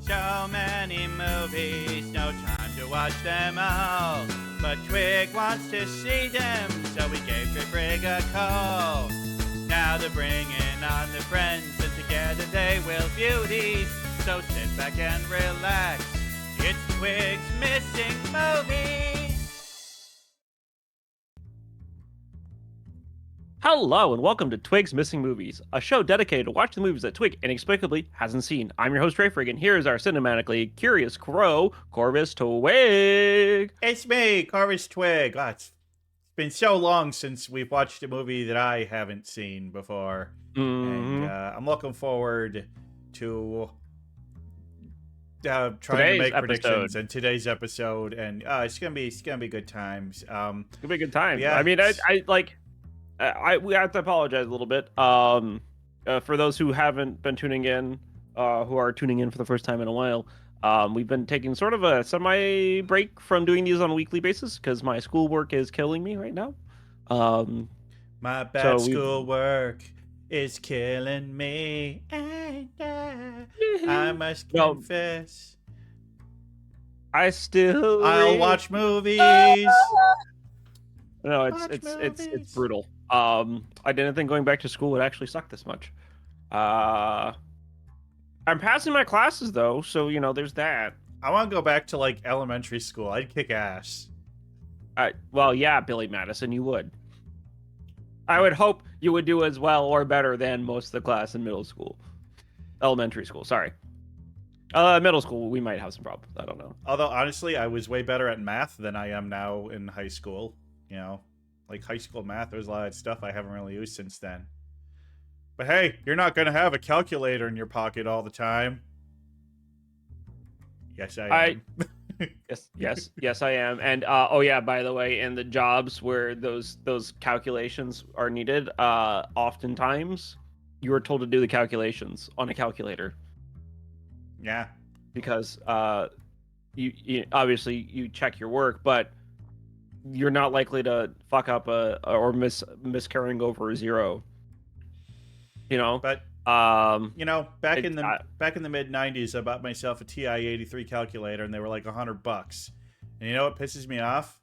So many movies, no time to watch them all. But Twig wants to see them, so we gave Twig a call. Now they're bringing on the friends, and together they will view these. So sit back and relax. It's Twig's Missing Movies. Hello and welcome to Twig's Missing Movies, a show dedicated to watch the movies that Twig inexplicably hasn't seen. I'm your host, Rayfrig, and here is our cinematically curious crow, Corvus Twig. It's me, Corvus Twig. It's been so long since we've watched a movie that I haven't seen before. And I'm looking forward to trying to make predictions in today's episode. And it's gonna be good times. It's gonna be a good time. Yeah, I mean, we have to apologize a little bit. For those who haven't been tuning in, who are tuning in for the first time in a while, we've been taking sort of a semi break from doing these on a weekly basis because my schoolwork is killing me right now. My bad schoolwork is killing me, and I must confess. I'll watch movies. No, it's brutal. I didn't think going back to school would actually suck this much. I'm passing my classes though, so there's that. I want to go back to like elementary school. I'd kick ass. Well, yeah, Billy Madison, you would. I would hope you would do as well or better than most of the class in elementary school. Sorry. Middle school, we might have some problems. I don't know. Although honestly, I was way better at math than I am now in high school. Like high school math, there's a lot of stuff I haven't really used since then. But hey, you're not going to have a calculator in your pocket all the time. Yes, I am. Yes, I am. And oh yeah, by the way, in the jobs where those calculations are needed, oftentimes you are told to do the calculations on a calculator. Yeah. Because you obviously you check your work, but you're not likely to fuck up or miscarrying over a zero. But back in the mid 90s, I bought myself a TI-83 calculator, and they were like $100. And you know what pisses me off?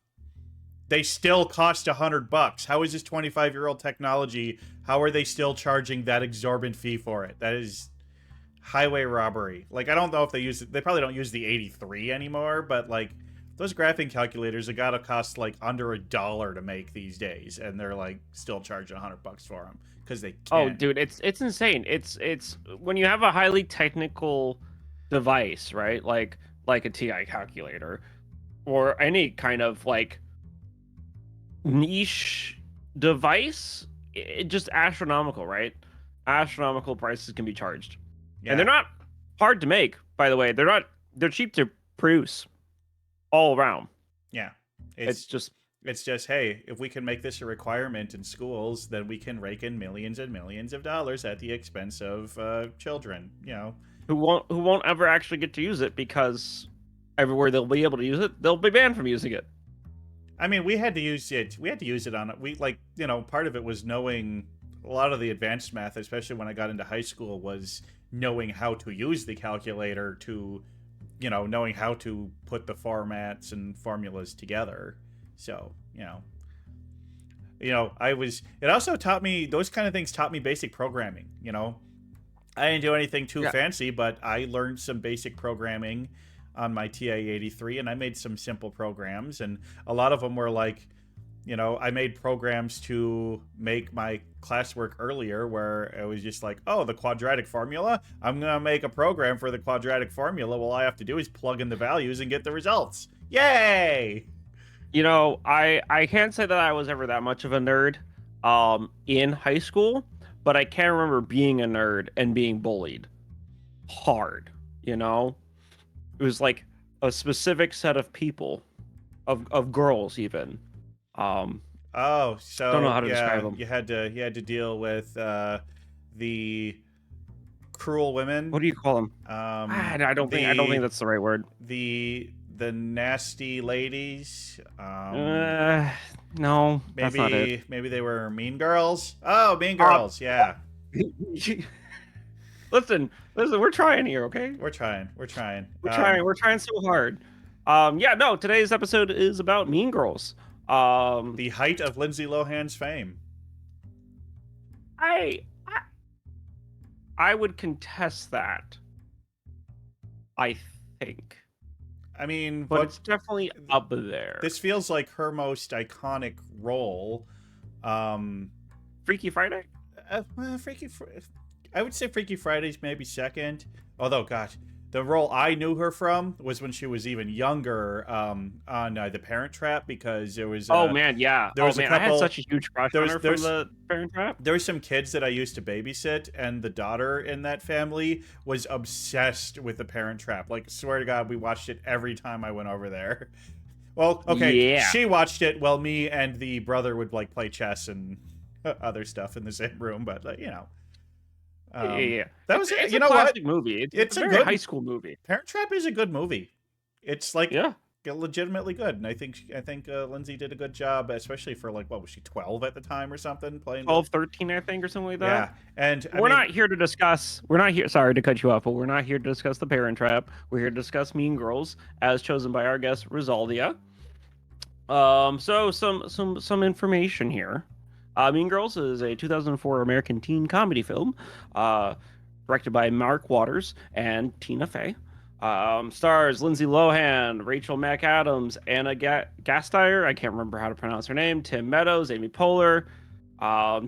They still cost $100. How is this 25-year-old technology? How are they still charging that exorbitant fee for it? That is highway robbery. Like, I don't know if they probably don't use the 83 anymore, but like those graphing calculators, have got to cost like under $1 to make these days, and they're like still charging $100 for them because they can. Oh, dude, it's insane. It's when you have a highly technical device, right? Like a TI calculator, or any kind of like niche device. It just astronomical, right? Astronomical prices can be charged, and they're not hard to make. By the way, they're cheap to produce. All around. Yeah. It's just hey, if we can make this a requirement in schools, then we can rake in millions and millions of dollars at the expense of children, who won't ever actually get to use it, because everywhere they'll be able to use it, they'll be banned from using it. I mean, we had to use it on part of it was knowing a lot of the advanced math, especially when I got into high school, was knowing how to use the calculator to knowing how to put the formats and formulas together. So, it also taught me, those kind of things taught me basic programming, I didn't do anything too fancy, but I learned some basic programming on my TI-83, and I made some simple programs, and a lot of them were like, I made programs to make my classwork earlier where it was just like, oh, the quadratic formula? I'm going to make a program for the quadratic formula. All I have to do is plug in the values and get the results. Yay! I can't say that I was ever that much of a nerd in high school, but I can remember being a nerd and being bullied hard, It was like a specific set of people, of girls even. So don't know how to describe them. You had to deal with the cruel women. What do you call them? I don't think that's the right word. The nasty ladies. No, that's not it. Maybe they were mean girls. Oh, mean girls. Yeah. Listen, we're trying here, okay? We're trying. We're trying. We're trying so hard. Yeah, no, today's episode is about Mean Girls. The height of Lindsay Lohan's fame. I I would contest that. I think. I mean, but it's definitely up there. This feels like her most iconic role. Freaky Friday? I would say Freaky Friday's maybe second. Although, gosh, the role I knew her from was when she was even younger on The Parent Trap, because there was... oh, man, yeah. There was a couple, I had such a huge crush on her from The Parent Trap. There were some kids that I used to babysit, and the daughter in that family was obsessed with The Parent Trap. Like, swear to God, we watched it every time I went over there. Well, okay, yeah. She watched it while me and the brother would, like, play chess and other stuff in the same room, but, like, you know. Yeah. That was it's you a know classic what? movie. It's a very good high school movie. Parent Trap is a good movie. It's like legitimately good, and I think Lindsay did a good job, especially for, like, what was she, 12 at the time or something, playing 12, 13, I think, or something like that. Yeah, and we're not here to discuss. We're not here. Sorry to cut you off, but we're not here to discuss The Parent Trap. We're here to discuss Mean Girls, as chosen by our guest Razaldia. So some information here. Mean Girls is a 2004 American teen comedy film, directed by Mark Waters and Tina Fey. Stars Lindsay Lohan, Rachel McAdams, Anna Gasteyer, I can't remember how to pronounce her name, Tim Meadows, Amy Poehler.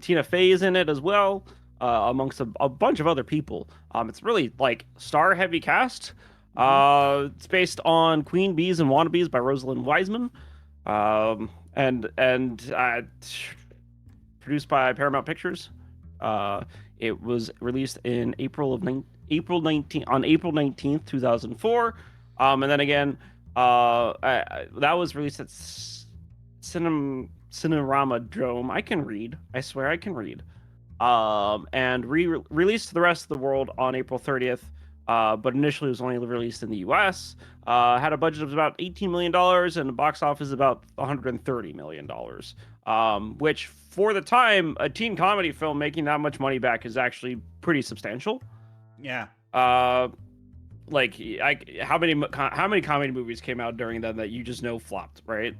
Tina Fey is in it as well, amongst a bunch of other people. It's really, like, star-heavy cast. It's based on Queen Bees and Wannabes by Rosalind Wiseman. And produced by Paramount Pictures. It was released in April 19th, 2004. And then again, that was released at Cinerama Dome. I can read. I swear I can read. And released to the rest of the world on April 30th. But initially it was only released in the US. Had a budget of about $18 million and a box office about $130 million. Which, for the time, a teen comedy film making that much money back is actually pretty substantial. Yeah. How many comedy movies came out during then that you just know flopped, right?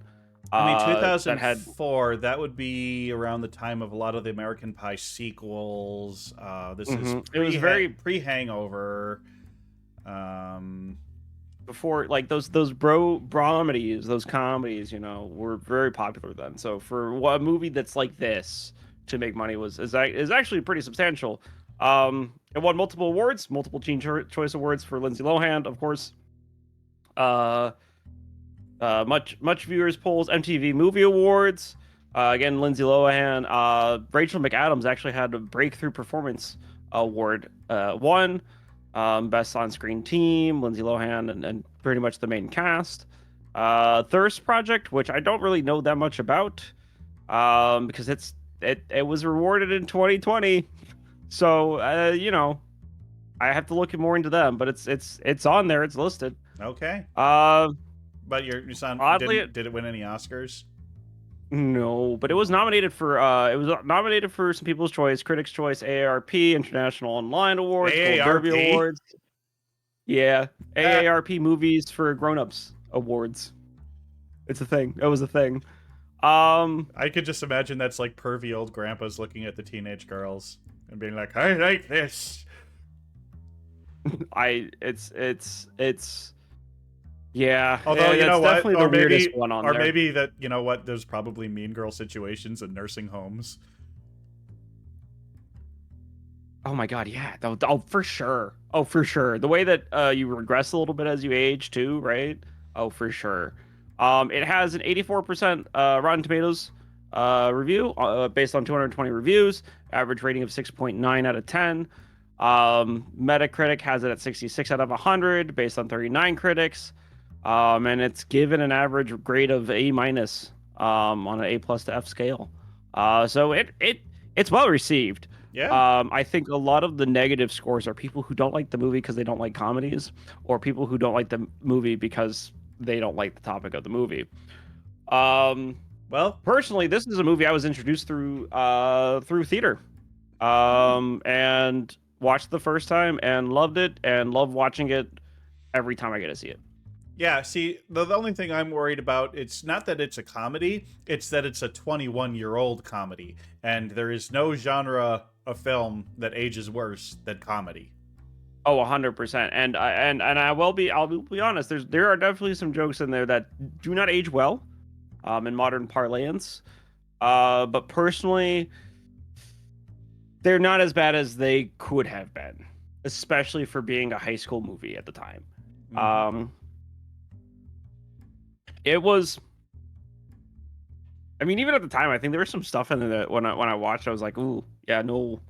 I mean, 2004, that would be around the time of a lot of the American Pie sequels. This is it was very pre-Hangover. Before, like, those bromedies, those comedies, you know, were very popular then. So for a movie that's like this to make money is actually pretty substantial. It won multiple awards, multiple Teen Choice Awards for Lindsay Lohan, of course. Much viewers polls, MTV Movie Awards. Again, Lindsay Lohan. Rachel McAdams actually had a Breakthrough Performance Award. Won. Best on-screen team, Lindsay Lohan, and pretty much the main cast. Thirst Project, which I don't really know that much about, because it was rewarded in 2020. So you know, I have to look more into them, but it's on there, it's listed. Okay. But your son did it win any Oscars? No, but it was nominated for some People's Choice, Critics' Choice, AARP, International Online Awards, Gold Derby Awards. Yeah, AARP Movies for Grown-Ups Awards. It's a thing. It was a thing. I could just imagine that's like pervy old grandpas looking at the teenage girls and being like, "I like this." It's. Yeah, although you know what, or maybe one on there. Maybe that, you know what, there's probably mean girl situations in nursing homes. Oh my god, yeah. Oh, for sure. Oh, for sure. The way that you regress a little bit as you age too, right? Oh, for sure. It has an 84% Rotten Tomatoes review based on 220 reviews. Average rating of 6.9 out of 10. Metacritic has it at 66 out of 100 based on 39 critics. And it's given an average grade of A- on an A+ to F scale. So it's well received. Yeah. I think a lot of the negative scores are people who don't like the movie because they don't like comedies, or people who don't like the movie because they don't like the topic of the movie. Well, personally, this is a movie I was introduced through theater. And watched the first time and loved it, and love watching it every time I get to see it. Yeah, see, the only thing I'm worried about, it's not that it's a comedy, it's that it's a 21-year-old comedy, and there is no genre of film that ages worse than comedy. Oh, 100%. And I'll be honest. There are definitely some jokes in there that do not age well, in modern parlance. But personally, they're not as bad as they could have been, especially for being a high school movie at the time. It was. I mean, even at the time, I think there was some stuff in there that when I watched, I was like, "Ooh, yeah, no."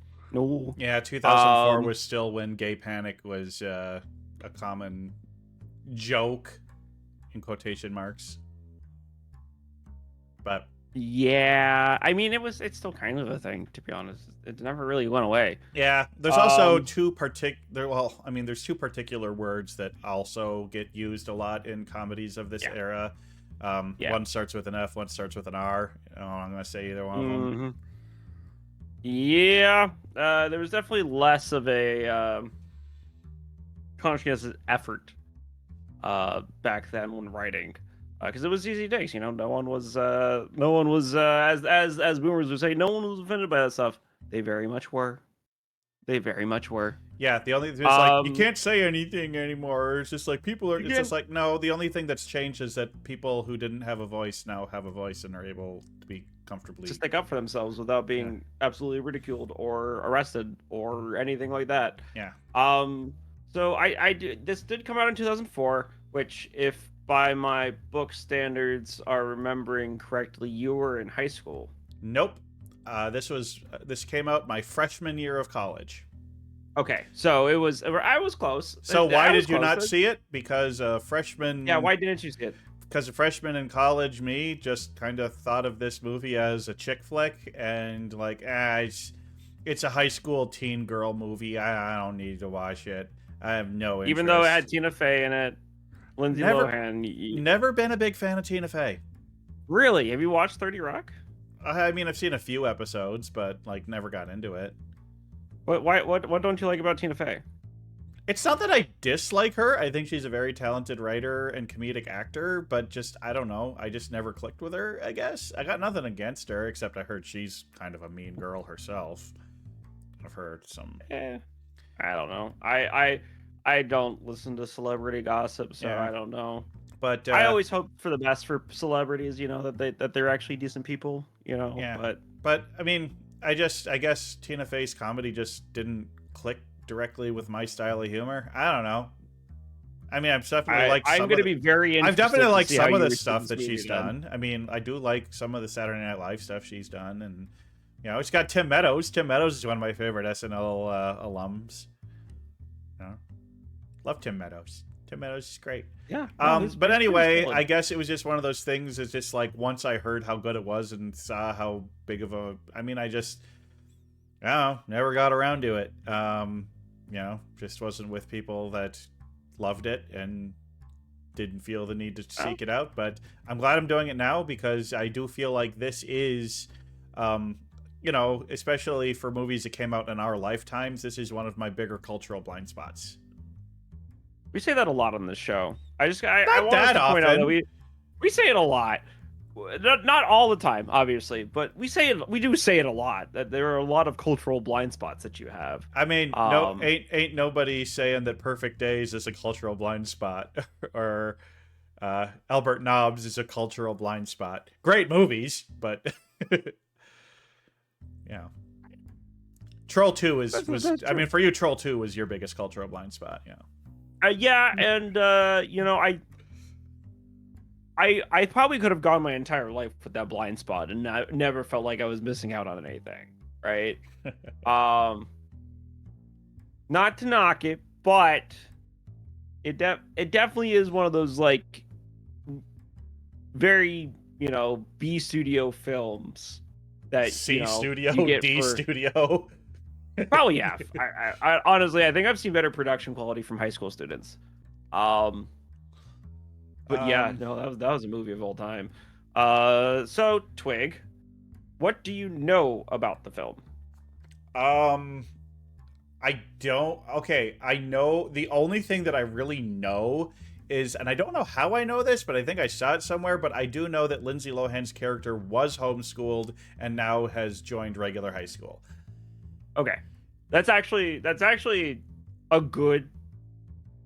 Yeah, 2004 was still when gay panic was a common joke, in quotation marks. But yeah, I mean, it's still kind of a thing, to be honest. It never really went away. Yeah, there's also two particular. Well, I mean, there's two particular words that also get used a lot in comedies of this era. One starts with an F, one starts with an R. I'm gonna say either one of them. Yeah, there was definitely less of a conscious effort back then when writing, because it was easy days. You know, no one was as boomers would say, no one was offended by that stuff. They very much were. They very much were. Yeah, the only thing is like you can't say anything anymore. It's just like people are. It's just like no. The only thing that's changed is that people who didn't have a voice now have a voice and are able to be comfortably to stick up for themselves without being absolutely ridiculed or arrested or anything like that. Yeah. So this did come out in 2004, which, if by my book standards are remembering correctly, you were in high school. Nope. This came out my freshman year of college. Okay, so I was close. So why did you not see it? Because a freshman. Yeah, why didn't you see it? Because a freshman in college, me just kind of thought of this movie as a chick flick, and like, it's a high school teen girl movie. I don't need to watch it. I have no interest. Even though it had Tina Fey in it, Lindsay Lohan. Never been a big fan of Tina Fey. Really? Have you watched 30 Rock? I mean, I've seen a few episodes, but like never got into it. What don't you like about Tina Fey? It's not that I dislike her. I think she's a very talented writer and comedic actor, but just, I don't know. I just never clicked with her, I guess. I got nothing against her, except I heard she's kind of a mean girl herself. I've heard some... I don't know. I don't listen to celebrity gossip, so I don't know. But I always hope for the best for celebrities, you know, that they're actually decent people, you know. Yeah. But I mean, I guess Tina Fey's comedy just didn't click directly with my style of humor. I don't know. I mean, I'm definitely I'm going to be very interested. I've definitely liked some of the stuff that she's done. I mean, I do like some of the Saturday Night Live stuff she's done, and you know, it's got Tim Meadows. Tim Meadows is one of my favorite SNL alums. You know? Love Tim Meadows. Tim Meadows is great. Yeah. But anyway, I guess it was just one of those things. It's just like once I heard how good it was and saw how big of a. I mean, I just, never got around to it. You know, just wasn't with people that loved it and didn't feel the need to seek it out. But I'm glad I'm doing it now because I do feel like this is, you know, especially for movies that came out in our lifetimes, this is one of my bigger cultural blind spots. We say that a lot on this show. I want that to point often. out that we say it a lot. Not all the time, obviously, but we do say it a lot. That there are a lot of cultural blind spots that you have. I mean, ain't nobody saying that Perfect Days is a cultural blind spot or Albert Nobbs is a cultural blind spot. Great movies, but yeah. Troll 2 was I mean, for you, Troll 2 was your biggest cultural blind spot. Yeah. You know, I probably could have gone my entire life with that blind spot and I never felt like I was missing out on anything, right? Not to knock it, but it definitely is one of those like very, you know, B studio films that C studio, D studio. Probably yeah. I honestly, I think I've seen better production quality from high school students. But yeah, no, that was a movie of all time. So Twig, what do you know about the film? I don't. Okay, I know the only thing that I really know is, and I don't know how I know this, but I think I saw it somewhere. But I do know that Lindsay Lohan's character was homeschooled and now has joined regular high school. Okay, that's actually a good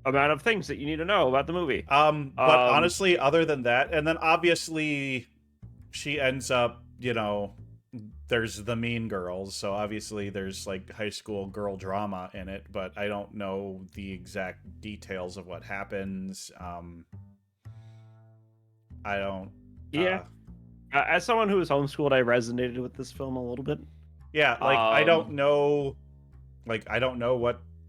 amount of things that you need to know about the movie. But honestly, other than that, and then obviously she ends up, there's the Mean Girls, so obviously there's like high school girl drama in it, but I don't know the exact details of what happens. I don't. Yeah. As someone who was homeschooled, I resonated with this film a little bit. Yeah, like I don't know,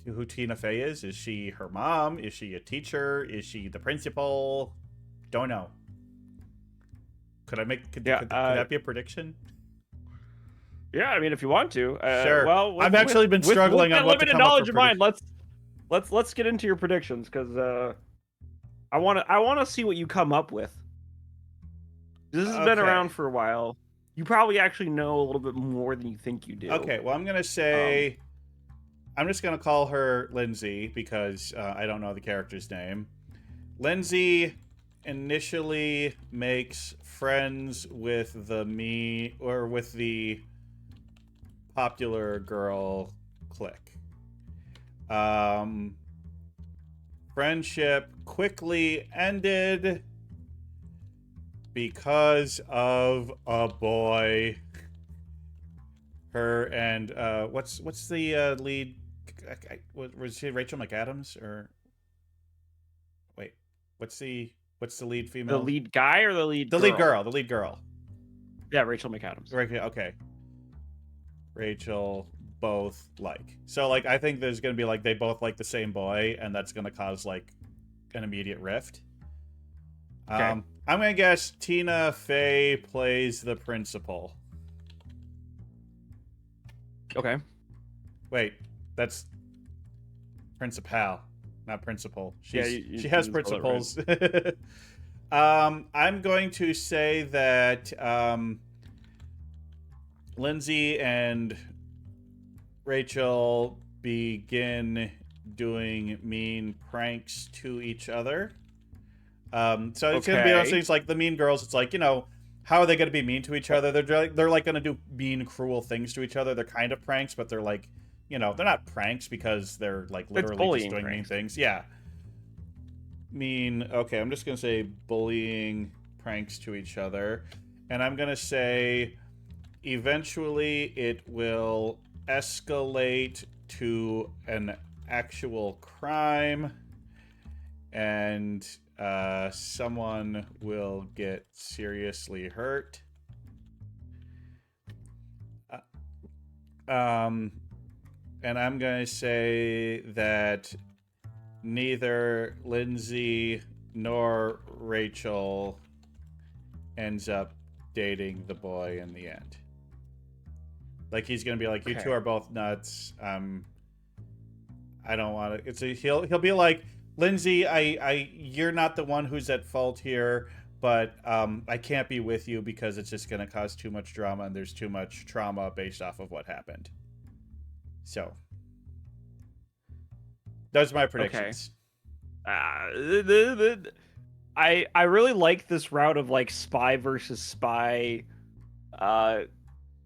who Tina Fey is. Is she her mom? Is she a teacher? Is she the principal? Don't know. Could that be a prediction? Yeah, I mean, if you want to. Sure. Well, I've actually been struggling on what to come knowledge of mine. Let's get into your predictions, because I want to see what you come up with. This has been around for a while. You probably actually know a little bit more than you think you do. Okay, well, I'm gonna say, I'm just gonna call her Lindsay because I don't know the character's name. Lindsay initially makes friends with the popular girl clique. Friendship quickly ended because of a boy. Her and what's the lead? Was she Rachel McAdams or wait? What's the lead female? The lead guy or the lead? The girl? Lead girl. Yeah, Rachel McAdams. Right. Okay. Rachel both like. So like I think there's gonna be like they both like the same boy, and that's gonna cause like an immediate rift. Okay. I'm gonna guess Tina Fey plays the principal. Okay. Wait, that's principal, not principal. She has principles. Right. I'm going to say that Lindsay and Rachel begin doing mean pranks to each other. So it's going to be those things like the Mean Girls. It's like, how are they going to be mean to each other? They're like going to do mean, cruel things to each other. They're kind of pranks, but they're like, they're not pranks because they're like literally just doing mean things. Yeah. Mean. Okay, I'm just going to say bullying pranks to each other. And I'm going to say eventually it will escalate to an actual crime, and someone will get seriously hurt. And I'm going to say that neither Lindsay nor Rachel ends up dating the boy in the end. Like he's going to be like, you two are both nuts. I don't want to. He'll be like, Lindsay, you're not the one who's at fault here, but I can't be with you because it's just going to cause too much drama, and there's too much trauma based off of what happened. So, those are my predictions. Okay. I really like this route of like spy versus spy,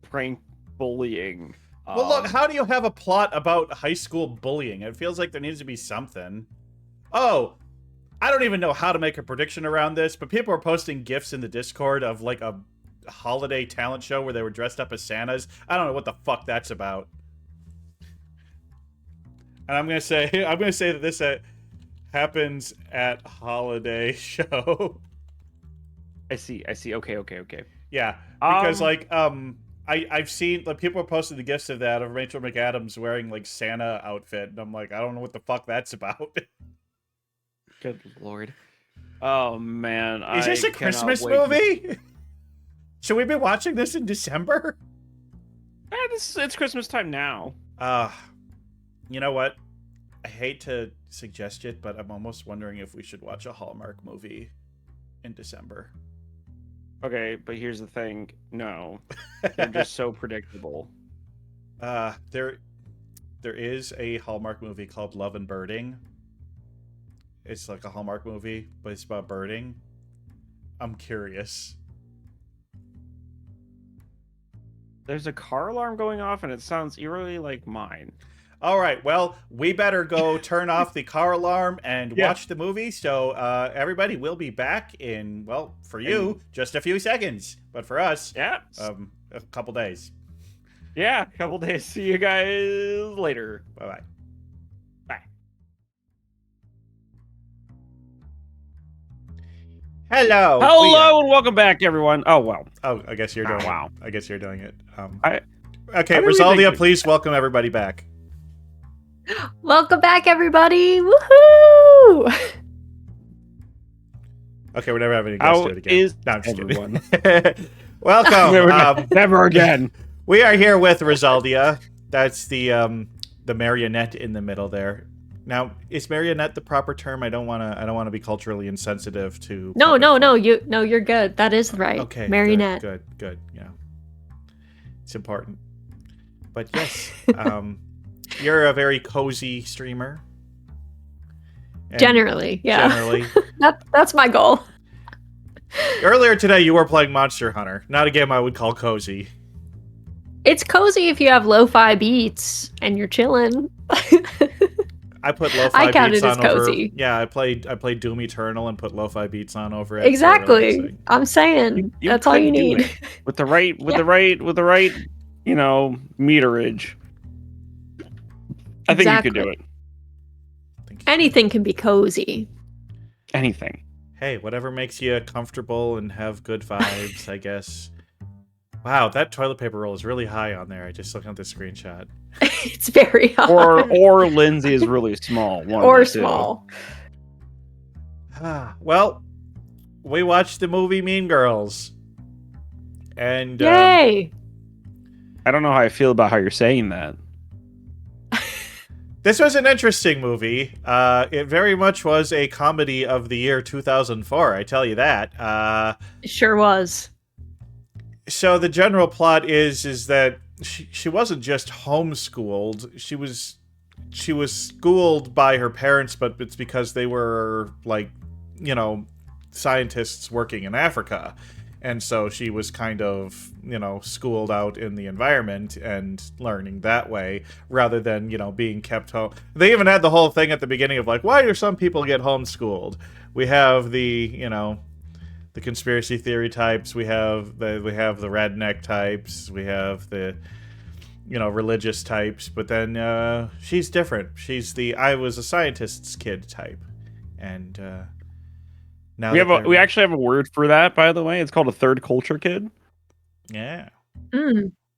prank bullying. Well, look, how do you have a plot about high school bullying? It feels like there needs to be something. Oh, I don't even know how to make a prediction around this, but people are posting GIFs in the Discord of like a holiday talent show where they were dressed up as Santas. I don't know what the fuck that's about. And I'm gonna say that this happens at holiday show. I see. Okay. Yeah, because I've seen like people are posting the gifs of that of Rachel McAdams wearing like Santa outfit, and I'm like, I don't know what the fuck that's about. Good lord. Oh man. Is this a Christmas movie? Should we be watching this in December? It's Christmas time now. You know what? I hate to suggest it, but I'm almost wondering if we should watch a Hallmark movie in December. Okay, but here's the thing. No. They're just so predictable. They're there is a Hallmark movie called Love and Birding. It's like a Hallmark movie, but it's about birding. I'm curious. There's a car alarm going off, and it sounds eerily like mine. All right, well, we better go turn off the car alarm and watch the movie. So, everybody, we'll be back in, well, for you, just a few seconds. But for us, a couple days. Yeah, a couple days. See you guys later. Bye-bye. Bye. Hello, and welcome back, everyone. Oh, well. Oh, I guess you're doing it. Wow. I guess you're doing it. Okay, Razaldia, please welcome everybody back. Welcome back, everybody! Woohoo! Okay, we're never having any guests do it again. No, I'm just kidding. Welcome. Never again. We are here with Razaldia. That's the marionette in the middle there. Now, is marionette the proper term? I don't want to be culturally insensitive to. No, you're good. That is right. Okay, marionette. Good. Yeah, it's important. But yes, you're a very cozy streamer. Generally, yeah. Generally, that's my goal. Earlier today, you were playing Monster Hunter. Not a game I would call cozy. It's cozy if you have lo-fi beats and you're chilling. I put lo-fi beats on cozy. Over. Yeah, I played Doom Eternal and put lo-fi beats on over it. Exactly. Really I'm saying that's all you need. With the right, meterage. I think you could do it. Anything can be cozy. Anything. Hey, whatever makes you comfortable and have good vibes, I guess. Wow, that toilet paper roll is really high on there. I just looked at the screenshot. It's very high. Or Lindsay is really small. Or small. Well, we watched the movie Mean Girls. And yay! I don't know how I feel about how you're saying that. This was an interesting movie. It very much was a comedy of the year 2004, I tell you that. It sure was. So the general plot is that she wasn't just homeschooled. She was schooled by her parents, but it's because they were, like, you know, scientists working in Africa. And so she was kind of, you know, schooled out in the environment and learning that way rather than, you know, being kept home. They even had the whole thing at the beginning of, like, why do some people get homeschooled? We have the, you know, the conspiracy theory types. We have the redneck types. We have the, you know, religious types. But then she's different. She's the I was a scientist's kid type. And now we actually have a word for that, by the way. It's called a third culture kid. Yeah.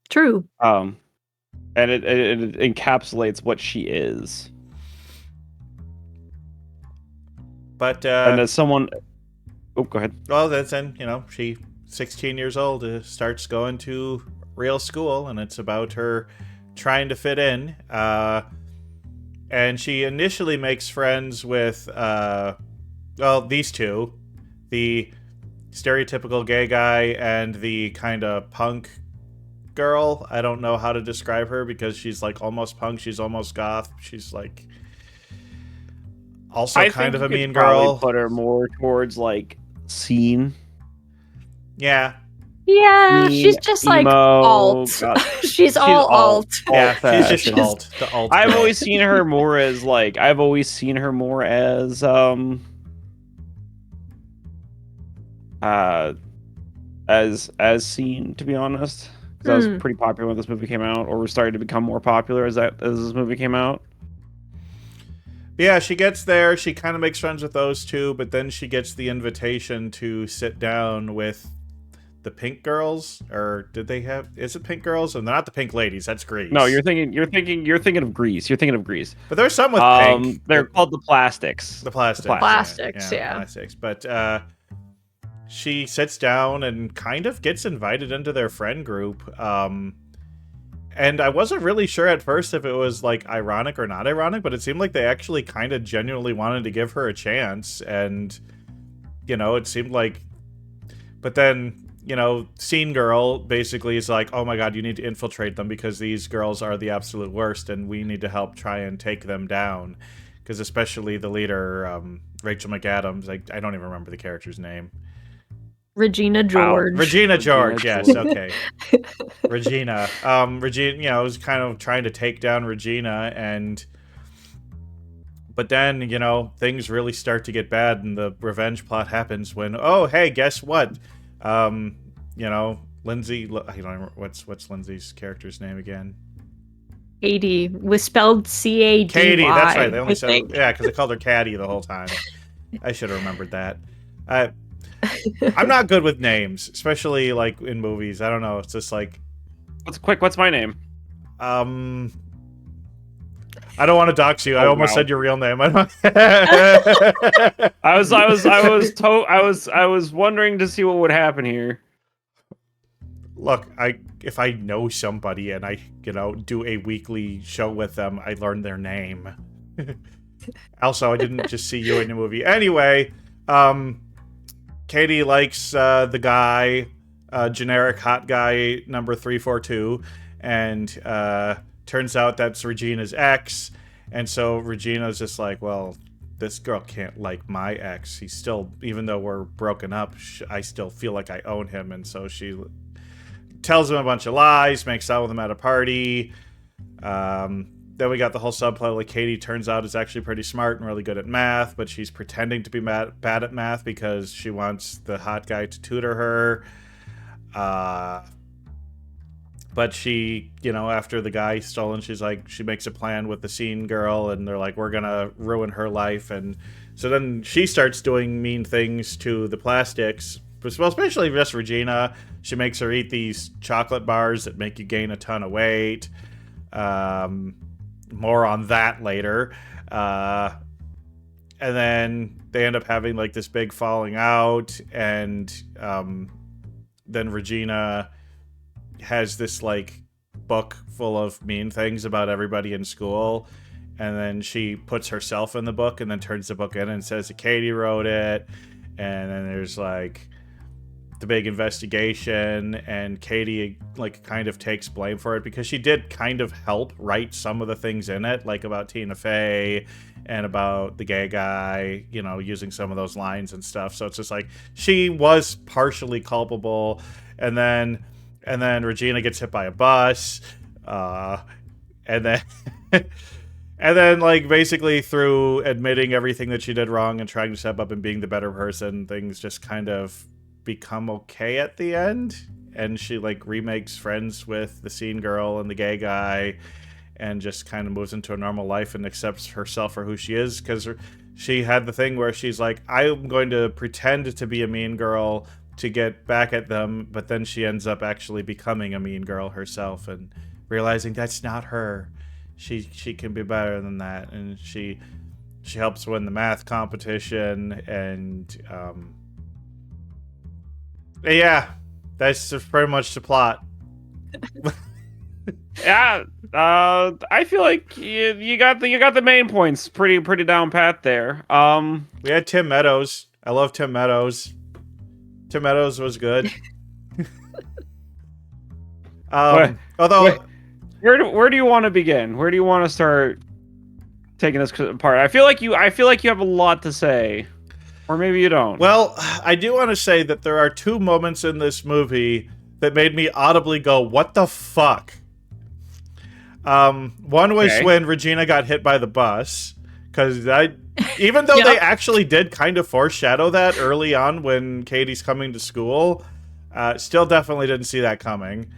True. And it encapsulates what she is. But and as someone, oh, go ahead. Well, then, you know, she 16 years old starts going to real school, and it's about her trying to fit in. And she initially makes friends with these two, the stereotypical gay guy and the kind of punk girl. I don't know how to describe her because she's like almost punk, she's almost goth, she's like also kind of a mean girl. Put her more towards like scene. Yeah. Yeah, she's just emo, like alt. she's all alt. Yeah, she's just alt. The alt. I've always seen her more as as seen, to be honest, because that was pretty popular when this movie came out, or was starting to become more popular as this movie came out. Yeah, she gets there, she kind of makes friends with those two, but then she gets the invitation to sit down with the Pink Girls, or did they have? Is it Pink Girls? And they're not the Pink Ladies. That's Grease. No, you're thinking of Grease. You're thinking of Grease. But there's some with pink. They're called the Plastics. The Plastics. Yeah. Plastics. But she sits down and kind of gets invited into their friend group. And I wasn't really sure at first if it was like ironic or not ironic, but it seemed like they actually kind of genuinely wanted to give her a chance. And, you know, it seemed like, but then, Scene Girl basically is like, oh my god, you need to infiltrate them because these girls are the absolute worst and we need to help try and take them down. Because especially the leader, Rachel McAdams, I don't even remember the character's name. Regina George. Wow. Regina George, yes, okay. Regina. Regina, was kind of trying to take down Regina, but then, things really start to get bad, and the revenge plot happens when, oh, hey, guess what? Lindsay, I don't remember, what's Lindsay's character's name again? Katie, was spelled C-A-D-Y. Katie, that's right. They only said, yeah, because I called her Caddy the whole time. I should have remembered that. I'm not good with names, especially like in movies. I don't know. It's just like, what's my name? I don't want to dox you. I almost said your real name. I was wondering to see what would happen here. Look, if I know somebody and I, do a weekly show with them, I learn their name. Also, I didn't just see you in the movie. Anyway, Katie likes the guy, generic hot guy number 342, and turns out that's Regina's ex, and so Regina's just like, well, this girl can't like my ex. He's still, even though we're broken up, I still feel like I own him, and so she tells him a bunch of lies, makes out with him at a party. Then we got the whole subplot like Katie turns out is actually pretty smart and really good at math, but she's pretending to be bad at math because she wants the hot guy to tutor her. But she, after the guy's stolen, she makes a plan with the Scene Girl, and they're like, we're gonna ruin her life. And so then she starts doing mean things to the plastics, well, especially just Regina. She makes her eat these chocolate bars that make you gain a ton of weight. More on that later. And then they end up having like this big falling out, and then Regina has this like book full of mean things about everybody in school, and then she puts herself in the book and then turns the book in and says that Katie wrote it. And then there's like the big investigation, and Katie like kind of takes blame for it because she did kind of help write some of the things in it, like about Tina Fey and about the gay guy, using some of those lines and stuff. So it's just like she was partially culpable, and then Regina gets hit by a bus, and then and then like basically through admitting everything that she did wrong and trying to step up and being the better person, things just kind of become okay at the end, and she like remakes friends with the Scene Girl and the gay guy, and just kind of moves into a normal life and accepts herself for who she is, because she had the thing where she's like, I'm going to pretend to be a mean girl to get back at them, but then she ends up actually becoming a mean girl herself and realizing that's not her. She can be better than that, and she helps win the math competition, and yeah, that's just pretty much the plot. Yeah, I feel like you got the main points pretty down pat there. We had Tim Meadows. I love Tim Meadows. Tim Meadows was good. Although, where do you want to begin? Where do you want to start taking this apart? I feel like you have a lot to say. Or maybe you don't. Well, I do want to say that there are two moments in this movie that made me audibly go, what the fuck? One was when Regina got hit by the bus, because even though they actually did kind of foreshadow that early on when Katie's coming to school, still definitely didn't see that coming.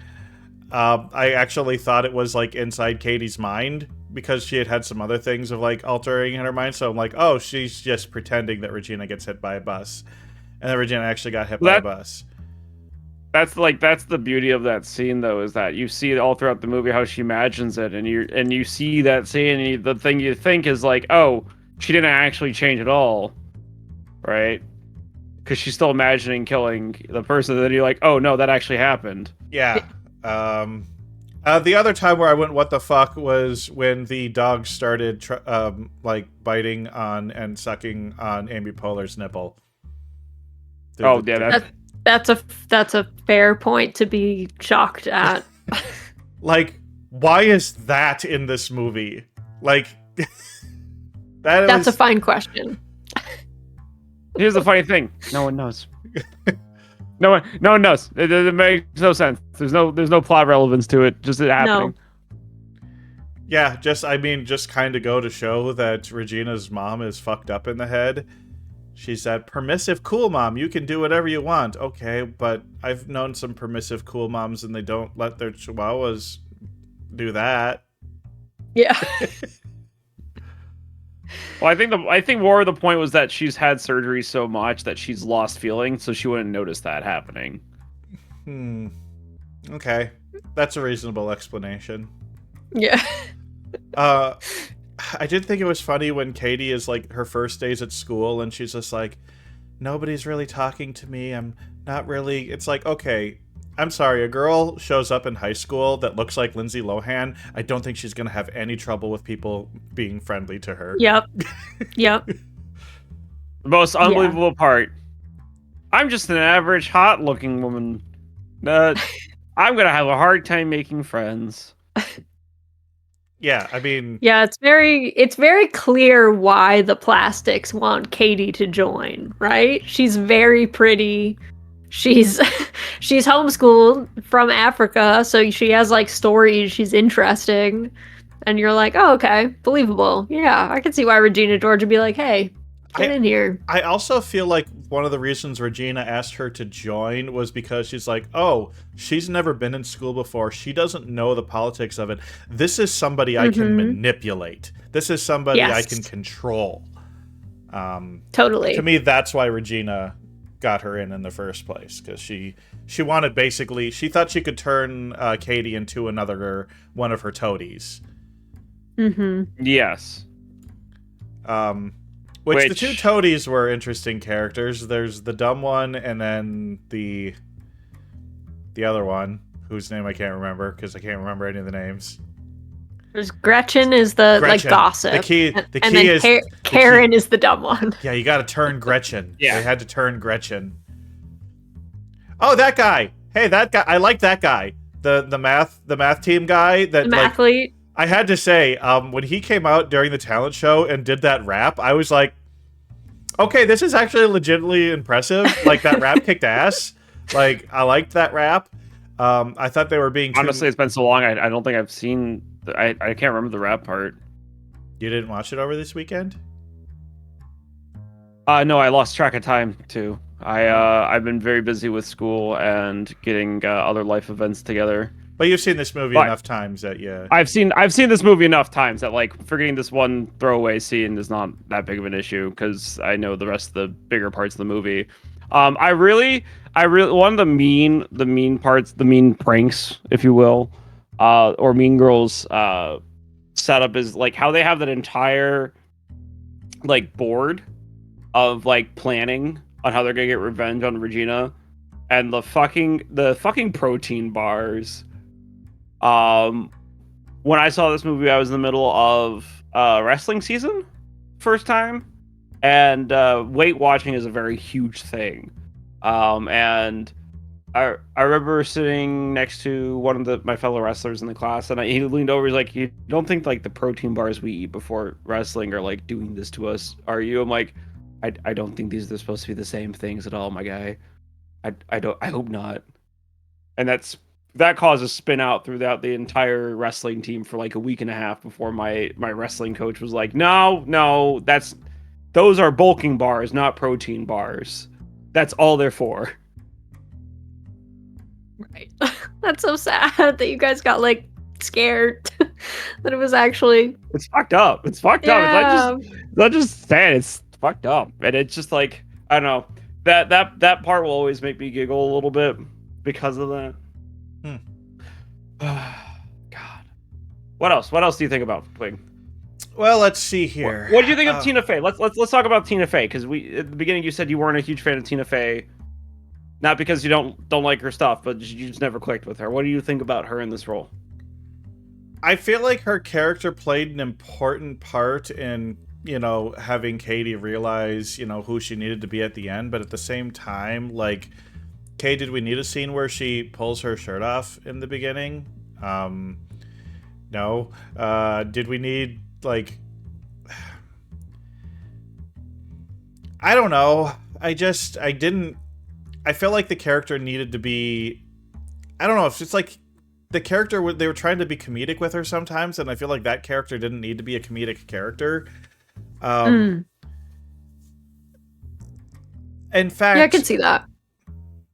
I actually thought it was like inside Katie's mind, because she had some other things of like altering in her mind. So I'm like, oh, she's just pretending that Regina gets hit by a bus, and then Regina actually got hit by a bus. That's the beauty of that scene, though, is that you see all throughout the movie how she imagines it, and you see that scene, and the thing you think is like, oh, she didn't actually change at all, right? Because she's still imagining killing the person. And then you're like, oh no, that actually happened. Yeah. The other time where I went, what the fuck, was when the dog started like biting on and sucking on Amy Poehler's nipple. That's a fair point to be shocked at. Like, why is that in this movie? Like, that's a fine question. Here's the funny thing: no one knows. No one knows. It makes no sense. There's no plot relevance to it. Just it happening. No. Yeah, just kind of go to show that Regina's mom is fucked up in the head. She's that permissive cool mom. You can do whatever you want. Okay, but I've known some permissive cool moms and they don't let their chihuahuas do that. Yeah. Well, I think more of the point was that she's had surgery so much that she's lost feeling, so she wouldn't notice that happening. Okay. That's a reasonable explanation. Yeah. I did think it was funny when Katie is like her first days at school and she's just like, nobody's really talking to me. I'm not really. It's like, okay, I'm sorry. A girl shows up in high school that looks like Lindsay Lohan. I don't think she's going to have any trouble with people being friendly to her. Yep. Yep. The most unbelievable part. I'm just an average hot looking woman. I'm going to have a hard time making friends. Yeah, I mean... Yeah, it's very clear why the plastics want Katie to join, right? She's very pretty. She's homeschooled from Africa, so she has like stories, she's interesting. And you're like, oh, okay, believable. Yeah, I can see why Regina George would be like, hey, get in here. I also feel like one of the reasons Regina asked her to join was because she's like, oh, she's never been in school before. She doesn't know the politics of it. This is somebody I can manipulate. This is somebody I can control. Totally. To me, that's why Regina got her in the first place, because she wanted basically, she thought she could turn Katie into one of her toadies. Yes. Which the two toadies were interesting characters. There's the dumb one, and then the other one, whose name I can't remember, because I can't remember any of the names. There's Gretchen is the like gossip. The key is Karen is the dumb one. Yeah, you got to turn Gretchen. Yeah, they had to turn Gretchen. Oh, that guy! Hey, that guy! I like that guy. The math team guy. That the mathlete. I had to say, when he came out during the talent show and did that rap, I was like, okay, this is actually legitimately impressive. Like, that rap kicked ass. Like, I liked that rap. I thought they were being... Honestly, it's been so long, I don't think I've seen... I can't remember the rap part. You didn't watch it over this weekend? No, I lost track of time, too. I've been very busy with school and getting other life events together. But you've seen this movie enough times that I've seen this movie enough times that like forgetting this one throwaway scene is not that big of an issue because I know the rest of the bigger parts of the movie. I really one of the mean parts, the mean pranks, if you will, or Mean Girls setup is like how they have that entire like board of like planning on how they're gonna get revenge on Regina, and the fucking protein bars. When I saw this movie, I was in the middle of wrestling season, first time, and weight watching is a very huge thing. And I remember sitting next to one of my fellow wrestlers in the class, and he leaned over. He's like, "You don't think like the protein bars we eat before wrestling are like doing this to us, are you?" I'm like, I don't think they're supposed to be the same things at all, my guy. I hope not. And that caused a spin out throughout the entire wrestling team for like a week and a half before my wrestling coach was like, no, those are bulking bars, not protein bars. That's all they're for. Right. That's so sad that you guys got like scared that it was actually... It's fucked up. It's fucked up. It's not just sad. It's fucked up. And it's just like, I don't know. That part will always make me giggle a little bit because of that. God. What else? What else do you think about Twig? Well, let's see here. What do you think of Tina Fey? Let's talk about Tina Fey, because at the beginning you said you weren't a huge fan of Tina Fey, not because you don't like her stuff, but you just never clicked with her. What do you think about her in this role? I feel like her character played an important part in, having Katie realize, who she needed to be at the end, but at the same time, like, Kay, did we need a scene where she pulls her shirt off in the beginning? No. Did we need, like... I don't know. I feel like the character needed to be... I don't know, if it's like... The character, they were trying to be comedic with her sometimes, and I feel like that character didn't need to be a comedic character. In fact... Yeah, I can see that.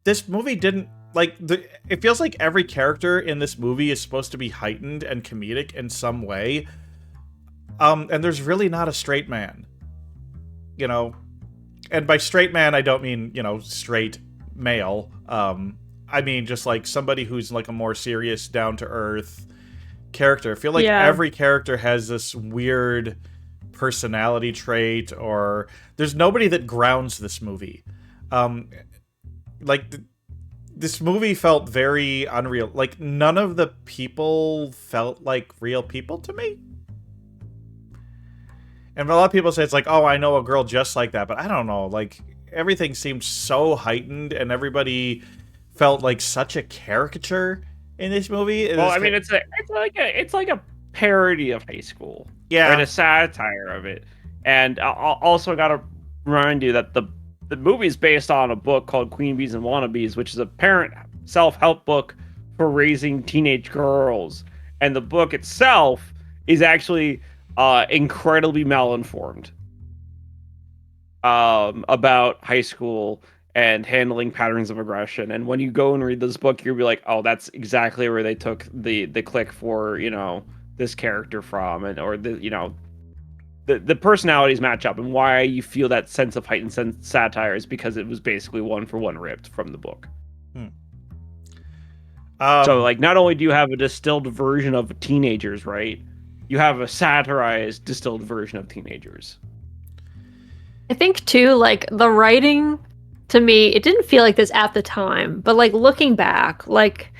This movie didn't... it feels like every character in this movie is supposed to be heightened and comedic in some way. And there's really not a straight man. You know? And by straight man, I don't mean, straight male. I mean, just like somebody who's like a more serious, down-to-earth character. I feel like every character has this weird personality trait, or there's nobody that grounds this movie. This movie felt very unreal. Like, none of the people felt like real people to me. And a lot of people say it's like, oh, I know a girl just like that. But I don't know. Like, everything seemed so heightened, and everybody felt like such a caricature in this movie. It's like a parody of high school. Yeah. And a satire of it. And I also got to remind you that the movie is based on a book called Queen Bees and Wannabes, which is a parent self-help book for raising teenage girls. And the book itself is actually incredibly malinformed about high school and handling patterns of aggression. And when you go and read this book, you'll be like, oh, that's exactly where they took the click for, this character from, and or the personalities match up, and why you feel that sense of heightened satire is because it was basically one for one ripped from the book. So, like, not only do you have a distilled version of teenagers, right? You have a satirized, distilled version of teenagers. I think, too, like, the writing, to me, it didn't feel like this at the time, but, like, looking back, like,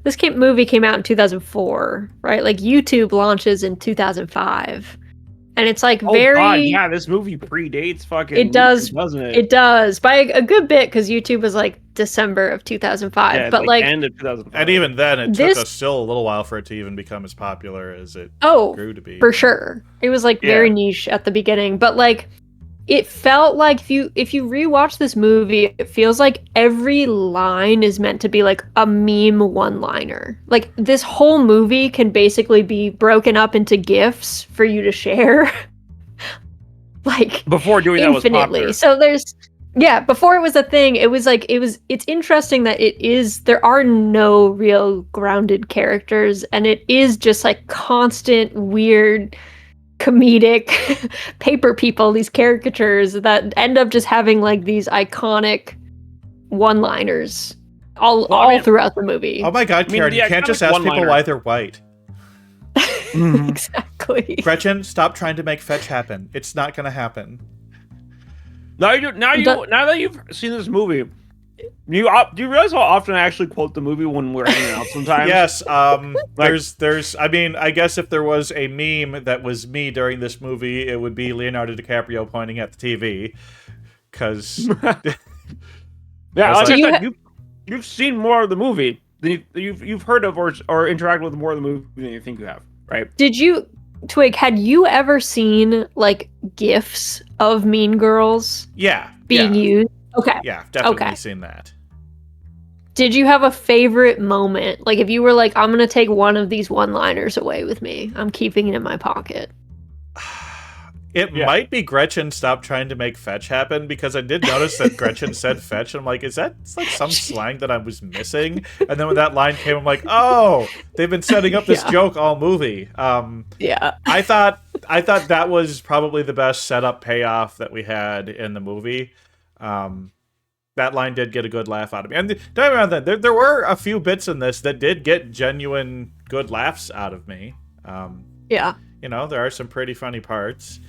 this movie came out in 2004, right? Like, YouTube launches in 2005. And it's like God, yeah, this movie predates fucking it does, YouTube, doesn't it? It does by a good bit, because YouTube was like December of 2005. Yeah, but like end of 2005. And even then, it took us still a little while for it to even become as popular as it grew to be. For sure. It was like very niche at the beginning, but like it felt like if you rewatch this movie, it feels like every line is meant to be like a meme one-liner. Like, this whole movie can basically be broken up into GIFs for you to share. Like, before doing infinitely. That was popular. So before it was a thing, it's interesting that there are no real grounded characters, and it is just like constant weird comedic paper people, these caricatures that end up just having like these iconic one-liners all throughout the movie. Oh my god, Karen, you can't just ask people why they're white. Exactly. Gretchen, stop trying to make fetch happen. It's not gonna happen. Now that you've seen this movie, do you realize how often I actually quote the movie when we're hanging out sometimes? Yes. There's. I mean, I guess if there was a meme that was me during this movie, it would be Leonardo DiCaprio pointing at the TV. Because. You've seen more of the movie than you've heard of or interacted with more of the movie than you think you have, right? Twig, had you ever seen like GIFs of Mean Girls? Yeah. Being used? Okay. Yeah, definitely seen that. Did you have a favorite moment? Like, if you were like, I'm going to take one of these one-liners away with me, I'm keeping it in my pocket. It might be Gretchen stop trying to make fetch happen, because I did notice that Gretchen said fetch, and I'm like, is that like some slang that I was missing? And then when that line came, I'm like, oh, they've been setting up this joke all movie. I thought that was probably the best setup payoff that we had in the movie. That line did get a good laugh out of me. And don't get me wrong, there were a few bits in this that did get genuine good laughs out of me. There are some pretty funny parts.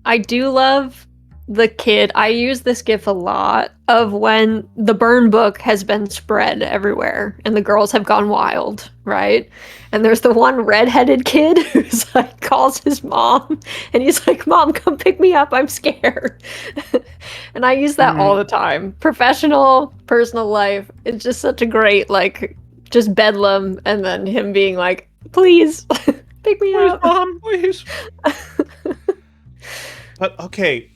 I do love the kid. I use this gif a lot of when the burn book has been spread everywhere and the girls have gone wild, right? And there's the one redheaded kid who's like calls his mom and he's like, Mom, come pick me up, I'm scared. And I use that all the time. Professional, personal life. It's just such a great, like, just bedlam. And then him being like, please, pick me up. Mom, please. But, okay,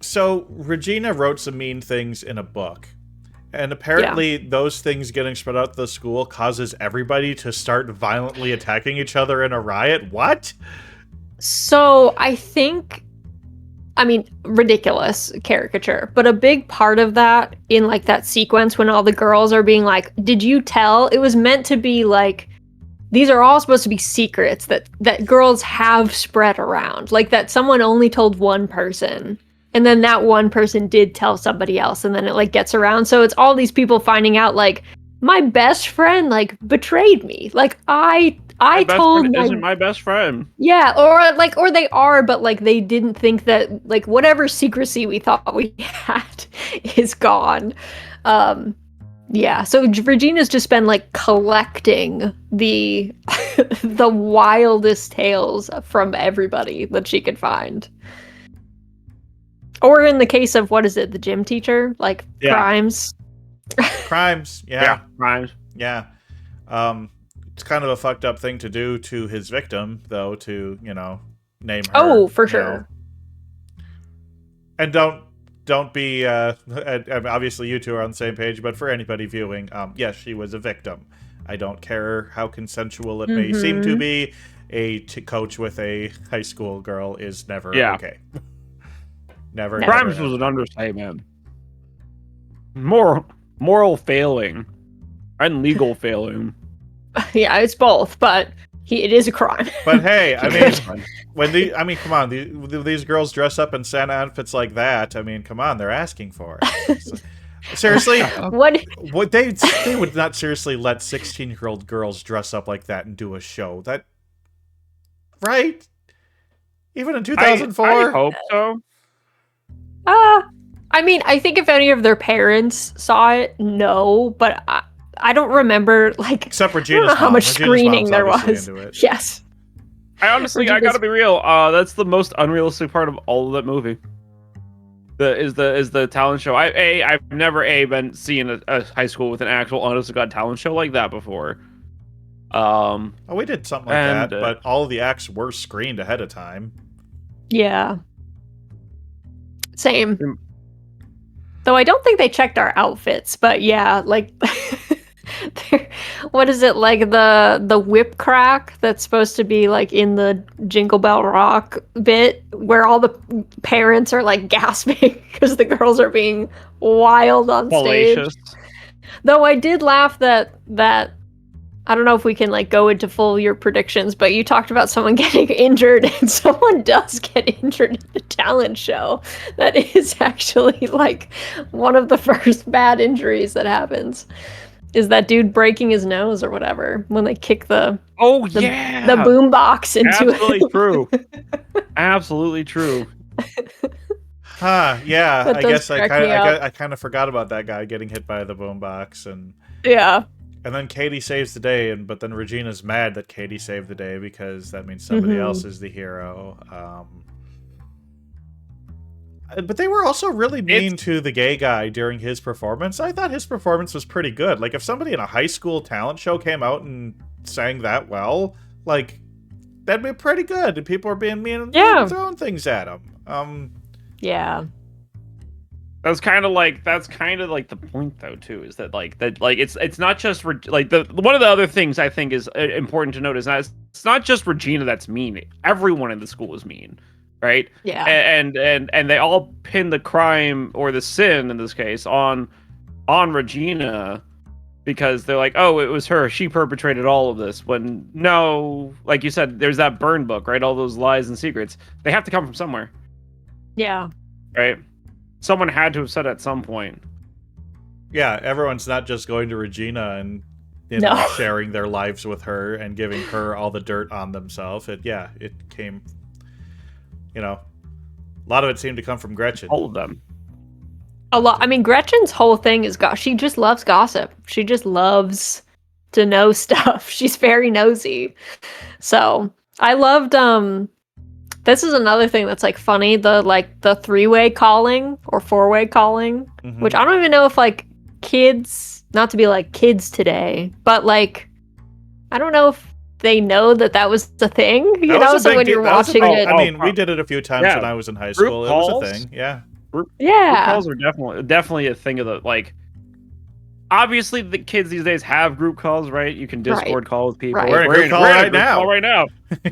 so Regina wrote some mean things in a book. And apparently those things getting spread out to the school causes everybody to start violently attacking each other in a riot. What? So I think, I mean, ridiculous caricature, but a big part of that in like that sequence when all the girls are being like, did you tell? It was meant to be like, these are all supposed to be secrets that girls have spread around. Like that someone only told one person. And then that one person did tell somebody else, and then it like gets around. So it's all these people finding out like my best friend like betrayed me. Like I told isn't my best friend. Yeah, or they are, but like they didn't think that like whatever secrecy we thought we had is gone. Yeah, so Regina's just been like collecting the the wildest tales from everybody that she could find. Or in the case of, what is it, the gym teacher? Like, crimes? Crimes, yeah. Crimes. Yeah. It's kind of a fucked up thing to do to his victim, though, to, name her. Oh, for sure. And don't be, obviously you two are on the same page, but for anybody viewing, yes, she was a victim. I don't care how consensual it may seem to be. A coach with a high school girl is never okay. Never. Crimes was an understatement. Moral failing and legal failing. Yeah, it's both, but it is a crime. But hey, I mean, come on, these girls dress up in Santa outfits like that. I mean, come on, they're asking for it. Seriously, what they would not seriously let 16-year-old girls dress up like that and do a show. That right? Even in 2004. I hope so. I mean, I think if any of their parents saw it, no, but I don't remember, like, except Regina's I don't know how much Regina's screening there was. Yes. I gotta be real. That's the most unrealistic part of all of that movie. Is the talent show. I've never been seeing a high school with an actual honest to God talent show like that before. We did something like that, but all of the acts were screened ahead of time. Yeah. Same. Though I don't think they checked our outfits, but yeah, like, what is it, like the whip crack that's supposed to be like in the Jingle Bell Rock bit where all the parents are like gasping because the girls are being wild on stage. Though I did laugh that I don't know if we can like go into full your predictions, but you talked about someone getting injured, and someone does get injured in the talent show. That is actually like one of the first bad injuries that happens. Is that dude breaking his nose or whatever when they kick the boom box into Absolutely true. Absolutely true. Yeah. I guess I kind of forgot about that guy getting hit by the boom box, and yeah. And then Katie saves the day, but then Regina's mad that Katie saved the day because that means somebody else is the hero. But they were also really mean to the gay guy during his performance. I thought his performance was pretty good. Like, if somebody in a high school talent show came out and sang that well, like, that'd be pretty good. And people are being mean and throwing things at him. Yeah. That's kind of like the point, though, too, is that it's not just like one of the other things I think is important to note is that it's not just Regina that's mean. Everyone in the school is mean, right? Yeah. And they all pin the crime or the sin in this case on Regina because they're like, oh, it was her. She perpetrated all of this. When no, like you said, there's that burn book, right? All those lies and secrets. They have to come from somewhere. Yeah. Right. Someone had to have said at some point. Yeah, everyone's not just going to Regina and sharing their lives with her and giving her all the dirt on themselves. It came, a lot of it seemed to come from Gretchen. All of them. A lot. I mean, Gretchen's whole thing is she just loves gossip. She just loves to know stuff. She's very nosy. So I loved This is another thing that's like funny, the three-way calling or four-way calling, which I don't even know if like kids, not to be like kids today, but like I don't know if they know that was the thing, you know. So when you're watching it, I mean, we did it a few times when I was in high school. It was a thing, Group calls are definitely a thing of the like. Obviously, the kids these days have group calls, right? You can Discord call with people. Right. We're in a group call right now.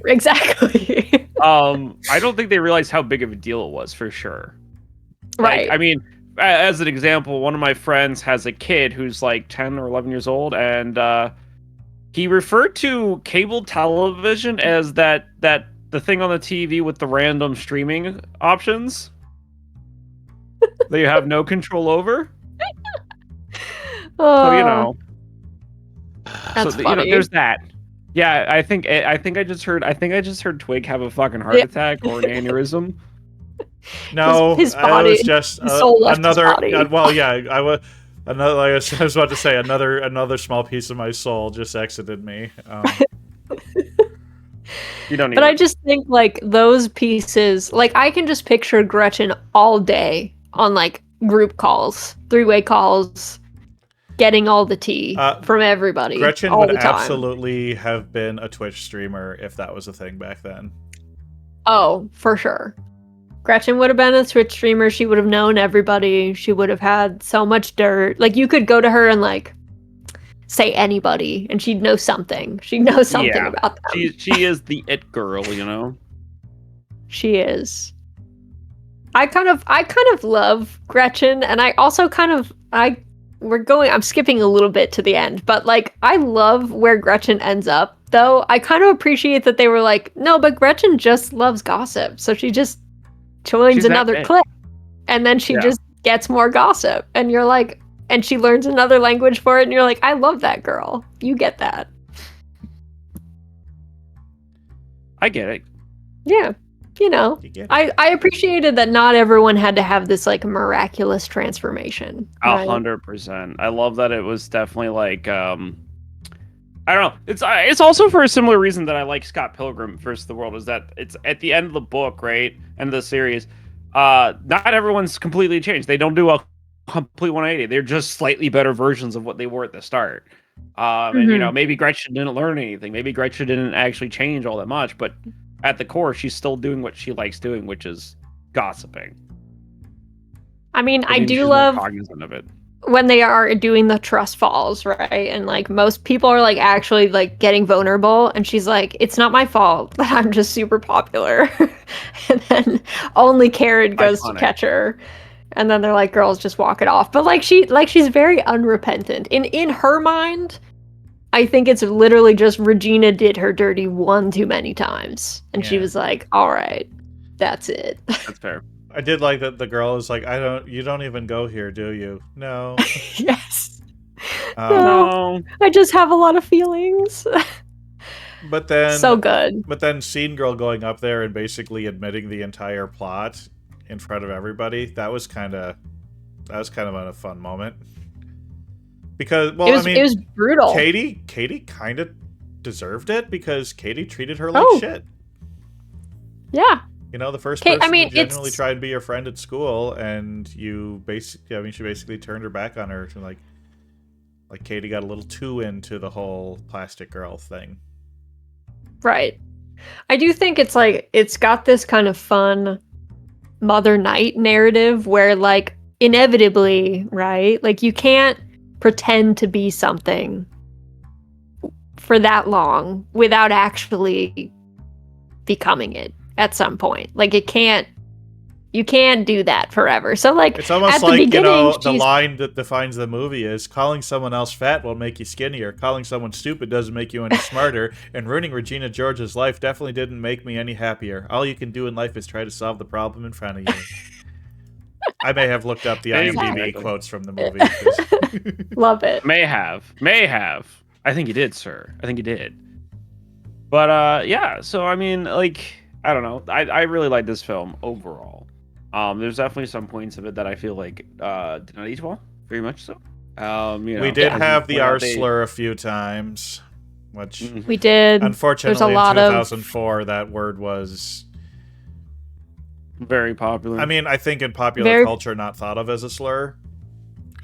Exactly. I don't think they realized how big of a deal it was for sure. Right. Like, I mean, as an example, one of my friends has a kid who's like 10 or 11 years old, and he referred to cable television as that the thing on the TV with the random streaming options that you have no control over. So you know, that's funny. You know, there's that. Yeah, I think I just heard Twig have a fucking heart attack or an aneurysm. No, his body, it was just another. Well, yeah, I was another. Like I was about to say, another small piece of my soul just exited me. You don't need. But I just think like those pieces, like I can just picture Gretchen all day on like group calls, three-way calls, getting all the tea from everybody. Gretchen all would the time. absolutely have been a Twitch streamer if that was a thing back then. Oh, for sure. Gretchen would have been a Twitch streamer. She would have known everybody. She would have had so much dirt. Like you could go to her and like say anybody, and she'd know something. She'd know something about them. She is the it girl, you know. She is. I kind of love Gretchen, and I also I'm skipping a little bit to the end, but like I love where Gretchen ends up, though. I kind of appreciate that they were like, no, but Gretchen just loves gossip, so she just joins another clique, and then she just gets more gossip, and you're like, and she learns another language for it, and you're like, I love that girl. You get that. I get it. Yeah. You know, I appreciated that not everyone had to have this like miraculous transformation. 100%. I love that it was definitely like I don't know. It's also for a similar reason that I like Scott Pilgrim versus the World, is that it's at the end of the book, right? And the series, not everyone's completely changed. They don't do a complete 180. They're just slightly better versions of what they were at the start. And you know, maybe Gretchen didn't learn anything. Maybe Gretchen didn't actually change all that much, but at the core, she's still doing what she likes doing, which is gossiping. I mean, I do love cognizant of it when they are doing the trust falls, right? And like most people are like actually like getting vulnerable, and she's like, "It's not my fault that I'm just super popular." And then only Karen goes to catch her, and then they're like, "Girls, just walk it off." But like she's very unrepentant in her mind. I think it's literally just Regina did her dirty one too many times. And she was like, all right, that's it. That's fair. I did like that the girl is like, you don't even go here, do you? No. Yes. No. I just have a lot of feelings. But then so good. But then Scene Girl going up there and basically admitting the entire plot in front of everybody, that was kind of a fun moment. Because, well, it was brutal. Katie kind of deserved it because Katie treated her like shit. Yeah. You know, the first person to genuinely try and be your friend at school, and she basically turned her back on her. Like Katie got a little too into the whole plastic girl thing. Right. I do think it's got this kind of fun Mother Night narrative where, like, inevitably, right? Like, you can't pretend to be something for that long without actually becoming it at some point. Like you can't do that forever. So like it's almost like, you know, the line that defines the movie is calling someone else fat will make you skinnier, calling someone stupid doesn't make you any smarter, and ruining Regina George's life definitely didn't make me any happier. All you can do in life is try to solve the problem in front of you. I may have looked up the IMDb quotes from the movie. Love it. May have. I think you did, sir. I think you did. But yeah. So I mean, like, I don't know. I really like this film overall. There's definitely some points of it that I feel like did not age well. Very much so. You know, we did have the R slur a few times, which we did. Unfortunately, in 2004, that word was Very popular. I mean, I think in popular culture, not thought of as a slur.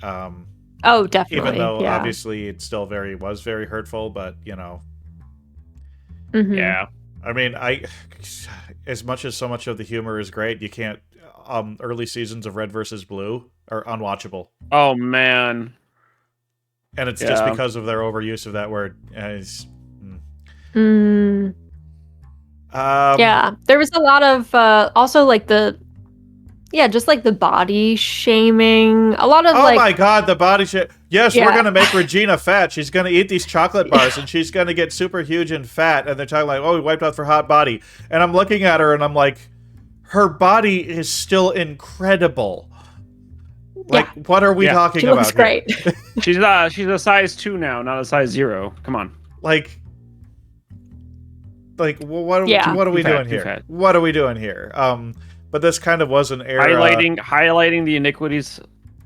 Oh, definitely. Even though obviously it still was very hurtful, but you know. Mm-hmm. Yeah. I mean, as much as so much of the humor is great, you can't. Early seasons of Red versus Blue are unwatchable. Oh man. And it's just because of their overuse of that word. Yeah, there was a lot of also like just like the body shaming. A lot of oh my god, the body shit. Yes, we're gonna make Regina fat. She's gonna eat these chocolate bars and she's gonna get super huge and fat. And they're talking like, oh, we wiped out for hot body. And I'm looking at her and I'm like, her body is still incredible. Like, what are we talking about? She looks great. She's a size 2 now, not a size 0. Come on. Like what are we doing here? What are we doing here? But this kind of was an era highlighting the iniquities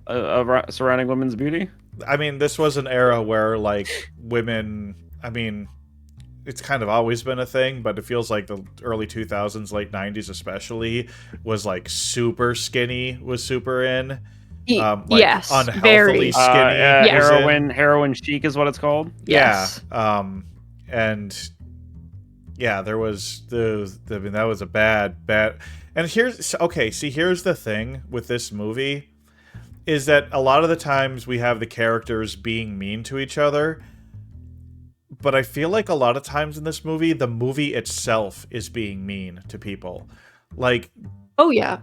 of surrounding women's beauty. I mean, this was an era where like women. I mean, it's kind of always been a thing, but it feels like the early 2000s, late 90s especially, was like super skinny was super in. Yes, unhealthily skinny. Heroin chic is what it's called. Yes. Yeah. And yeah, there was that was a bad. And here's the thing with this movie is that a lot of the times we have the characters being mean to each other, but I feel like a lot of times in this movie, the movie itself is being mean to people. Like, oh yeah.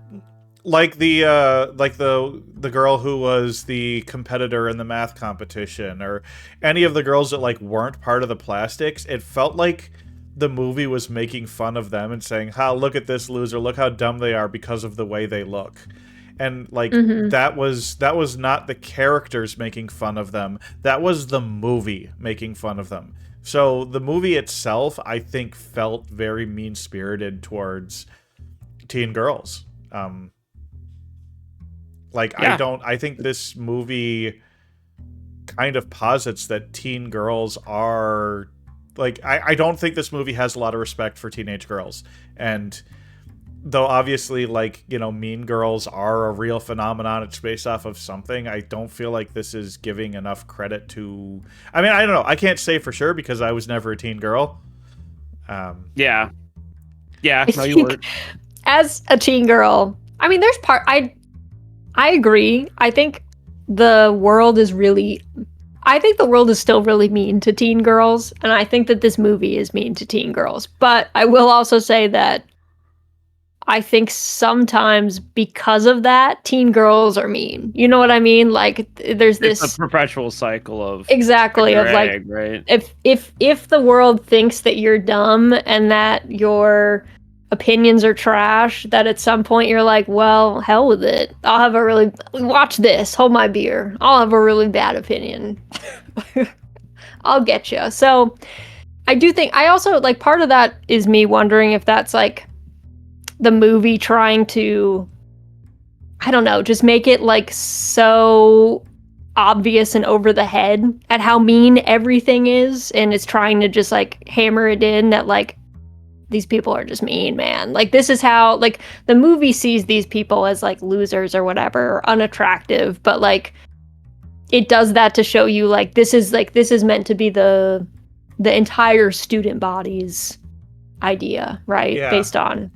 Like the girl who was the competitor in the math competition, or any of the girls that like weren't part of the Plastics. It felt like the movie was making fun of them and saying, "Ha, look at this loser! Look how dumb they are because of the way they look." And like that was not the characters making fun of them. That was the movie making fun of them. So the movie itself, I think, felt very mean-spirited towards teen girls. I think this movie kind of posits that teen girls are like, I don't think this movie has a lot of respect for teenage girls. And though obviously, like, you know, Mean Girls are a real phenomenon, it's based off of something, I don't feel like this is giving enough credit to... I mean, I don't know. I can't say for sure because I was never a teen girl. Yeah, no, you weren't. As a teen girl, I mean, there's I agree. I think the world is still really mean to teen girls, and I think that this movie is mean to teen girls. But I will also say that I think sometimes because of that, teen girls are mean. You know what I mean? Like there's this a perpetual cycle of exactly of like, right? If the world thinks that you're dumb and that your opinions are trash, that at some point you're like, well, hell with it. Watch this. Hold my beer. I'll have a really bad opinion. I'll get you. So I do think, I also, like, part of that is me wondering if that's, like, the movie trying to, I don't know, just make it, like, so obvious and over the head at how mean everything is, and it's trying to just, like, hammer it in that, like, these people are just mean, man. Like, this is how, like, the movie sees these people as, like, losers or whatever, or unattractive, but, like, it does that to show you, like, this is meant to be the entire student body's idea, right? Yeah. Based on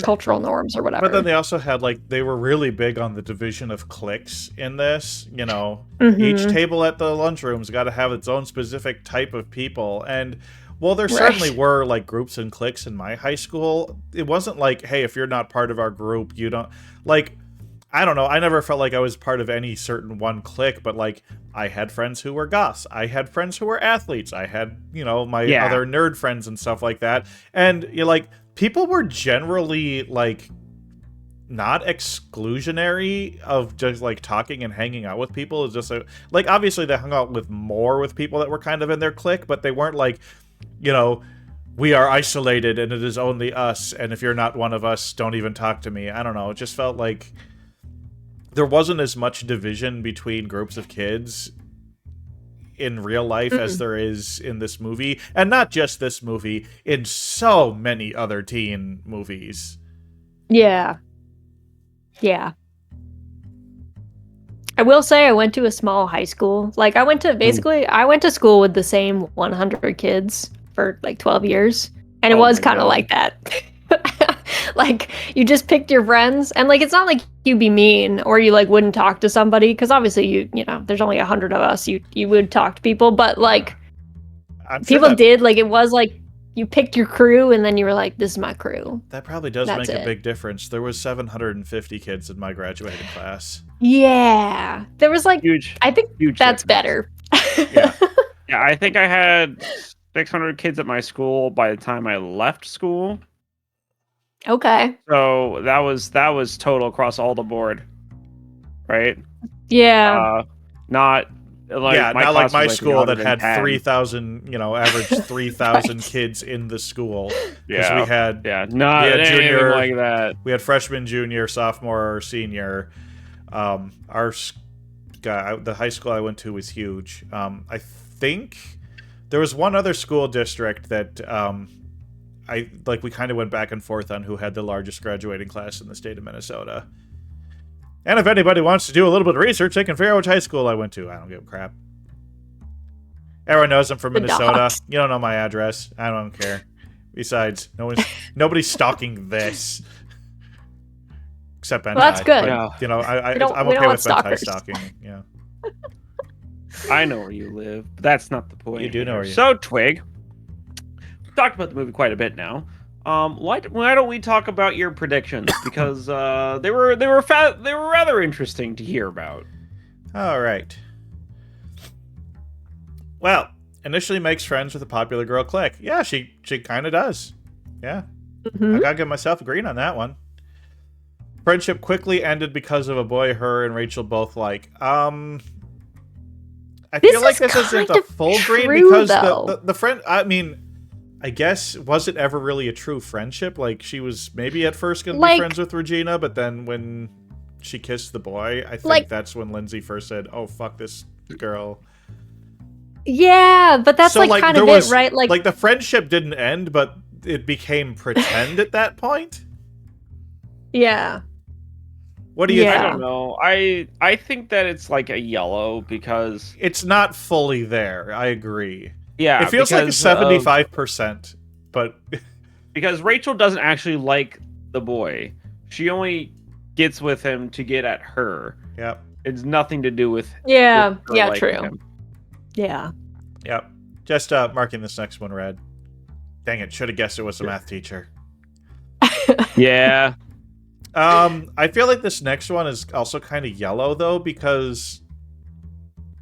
cultural norms or whatever. But then they also had, like, they were really big on the division of cliques in this, you know. Each table at the lunchroom's got to have its own specific type of people, and... Well, there certainly were, like, groups and cliques in my high school. It wasn't like, hey, if you're not part of our group, you don't... Like, I don't know. I never felt like I was part of any certain one clique, but, like, I had friends who were goths. I had friends who were athletes. I had, you know, my other nerd friends and stuff like that. And, you know, like, people were generally, like, not exclusionary of just, like, talking and hanging out with people. It's just, like, obviously they hung out with people that were kind of in their clique, but they weren't, like... You know, we are isolated and it is only us, and if you're not one of us, don't even talk to me. I don't know. It just felt like there wasn't as much division between groups of kids in real life as there is in this movie. And not just this movie, in so many other teen movies. Yeah. Yeah. I will say I went to a small high school. Like I went to school with the same 100 kids for like 12 years. And it was kind of like that. Like you just picked your friends and like it's not like you'd be mean or you like wouldn't talk to somebody because obviously you know there's only 100 of us. You would talk to people, but like people did like it was like you picked your crew and then you were like, this is my crew. That probably does make a big difference. There was 750 kids in my graduating class. Yeah. There was like huge. I think huge that's difference. Better. Yeah. Yeah, I think I had 600 kids at my school by the time I left school. Okay. So that was total across all the board. Right? Yeah. Not like not like my school that had 3,000, average 3,000 right. kids in the school. Yeah, we had not junior like that. We had freshman, junior, sophomore, senior. The high school I went to was huge. I think there was one other school district that we kind of went back and forth on who had the largest graduating class in the state of Minnesota. And if anybody wants to do a little bit of research, they can figure out which high school I went to. I don't give a crap. Everyone knows I'm from Minnesota. You don't know my address. I don't care. Besides, nobody's stalking this. Except Ben. Well, that's good. But, I'm okay with Ben stalking. Yeah. I know where you live. But that's not the point. You do know where you live. So, Twig, we talked about the movie quite a bit now. Why don't we talk about your predictions? Because they were rather interesting to hear about. All right. Well, initially makes friends with a popular girl clique. Yeah, she kind of does. Yeah, I gotta give myself a green on that one. Friendship quickly ended because of a boy her and Rachel both like. I feel like this isn't a full green because the friend. I mean. I guess, was it ever really a true friendship? Like, she was maybe at first going to be friends with Regina, but then when she kissed the boy, I think that's when Lindsay first said, oh, fuck this girl. Yeah, but that's kind of it, right? Like, the friendship didn't end, but it became pretend at that point? Yeah. What do you think? I don't know. I think that it's like a yellow because... It's not fully there. I agree. Yeah, it feels like a 75%, but because Rachel doesn't actually like the boy, she only gets with him to get at her. Yep, it's nothing to do with true. Him. Yeah. Yep. Just marking this next one red. Dang it! Should have guessed it was a math teacher. Yeah. I feel like this next one is also kind of yellow though because,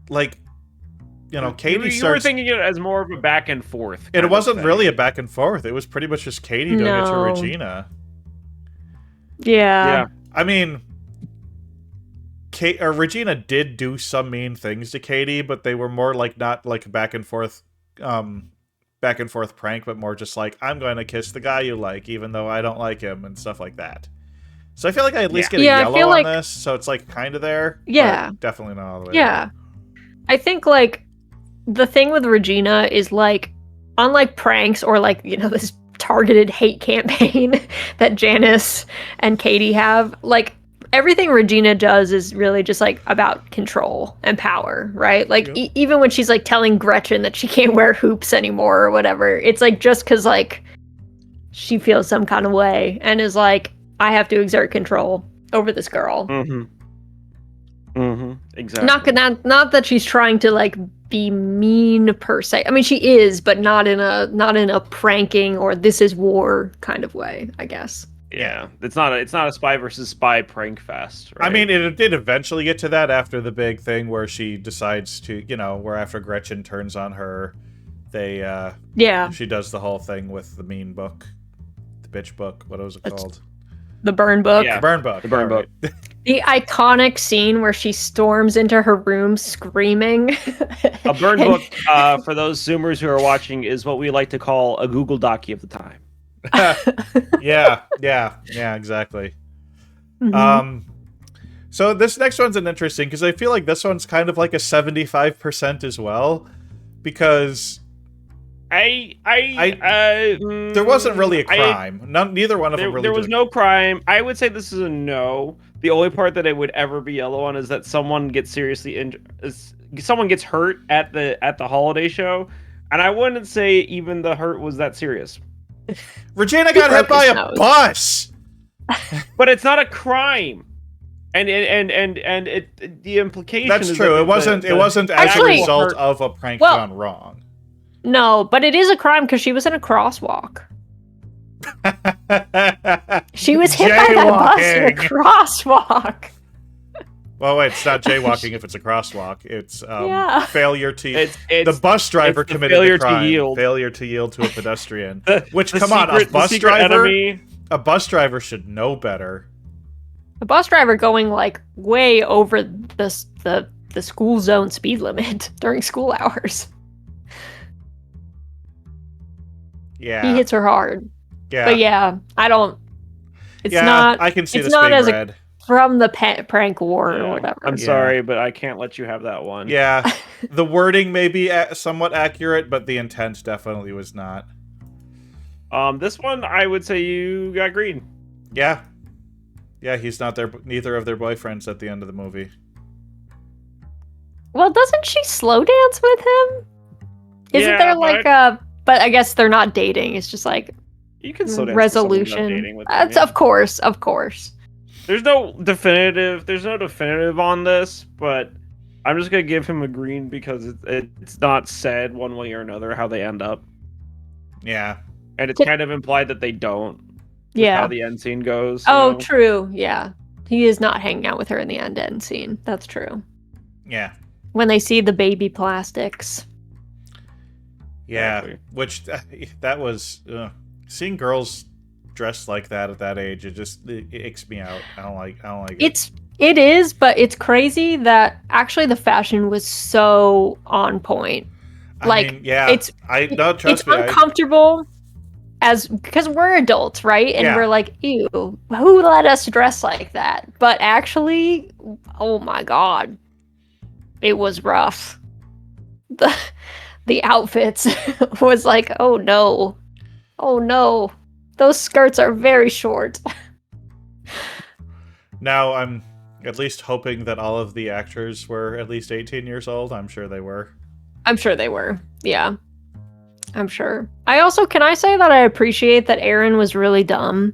like. Katie you were thinking it as more of a back and forth. It wasn't really a back and forth. It was pretty much just Katie doing it to Regina. Yeah. I mean, Regina did do some mean things to Katie, but they were more like not like a back and forth prank, but more just like, I'm going to kiss the guy you like, even though I don't like him and stuff like that. So I feel like I at least get a yellow on this, so it's like kind of there. Yeah. But definitely not all the way there. I think like the thing with Regina is like, unlike pranks or like, this targeted hate campaign that Janice and Katie have, like everything Regina does is really just like about control and power, right? Like even when she's like telling Gretchen that she can't wear hoops anymore or whatever, it's like just because like she feels some kind of way and is like, I have to exert control over this girl. Exactly. Not that she's trying to like be mean per se. I mean, she is, but not in a pranking or this is war kind of way, I guess. Yeah, it's not a spy versus spy prank fest. Right? I mean, it did eventually get to that after the big thing where she decides to, where after Gretchen turns on her, she does the whole thing with the mean book, the bitch book. What was it called? The burn book. Yeah, the burn book. The burn book. The iconic scene where she storms into her room screaming. A burn book, for those Zoomers who are watching, is what we like to call a Google Docie of the time. Yeah, exactly. So this next one's an interesting, because I feel like this one's kind of like a 75% as well, because There wasn't really a crime. Neither one of them really. There was no crime. I would say this is a no. The only part that it would ever be yellow on is that someone gets seriously injured. Someone gets hurt at the holiday show, and I wouldn't say even the hurt was that serious. Regina got hit by a bus. But it's not a crime. And the implication. That's is true. That it wasn't as a result of a prank gone wrong. No, but it is a crime because she was in a crosswalk. She was hit by that bus in a crosswalk. Well, wait, it's not jaywalking if it's a crosswalk. It's failure to. The bus driver committed the crime. Failure to yield to a pedestrian. Which, come on, a bus driver. A bus driver should know better. A bus driver going like way over the school zone speed limit during school hours. Yeah, he hits her hard. Yeah, but I don't. It's not. I can see it's this not being as read from the prank war or whatever. I'm sorry, but I can't let you have that one. Yeah, the wording may be somewhat accurate, but the intent definitely was not. This one I would say you got green. Yeah, he's not neither of their boyfriends at the end of the movie. Well, doesn't she slow dance with him? Isn't there like a? But I guess they're not dating. It's just like you can slow dance resolution. Dating with them, of course. There's no definitive on this, but I'm just gonna give him a green because it's not said one way or another how they end up. Yeah, and it's kind of implied that they don't. Yeah, how the end scene goes. Oh, true. Yeah, he is not hanging out with her in the end scene. That's true. Yeah, when they see the baby plastics. Yeah, exactly. Which that was seeing girls dressed like that at that age. It icks me out. I don't like it. It is, but it's crazy that actually the fashion was so on point. It's uncomfortable because we're adults, right? And we're like, ew, who let us dress like that? But actually, oh my god, it was rough. The outfits was like, oh no, those skirts are very short. Now I'm at least hoping that all of the actors were at least 18 years old. I'm sure they were. Yeah, I'm sure. Can I say that I appreciate that Erin was really dumb?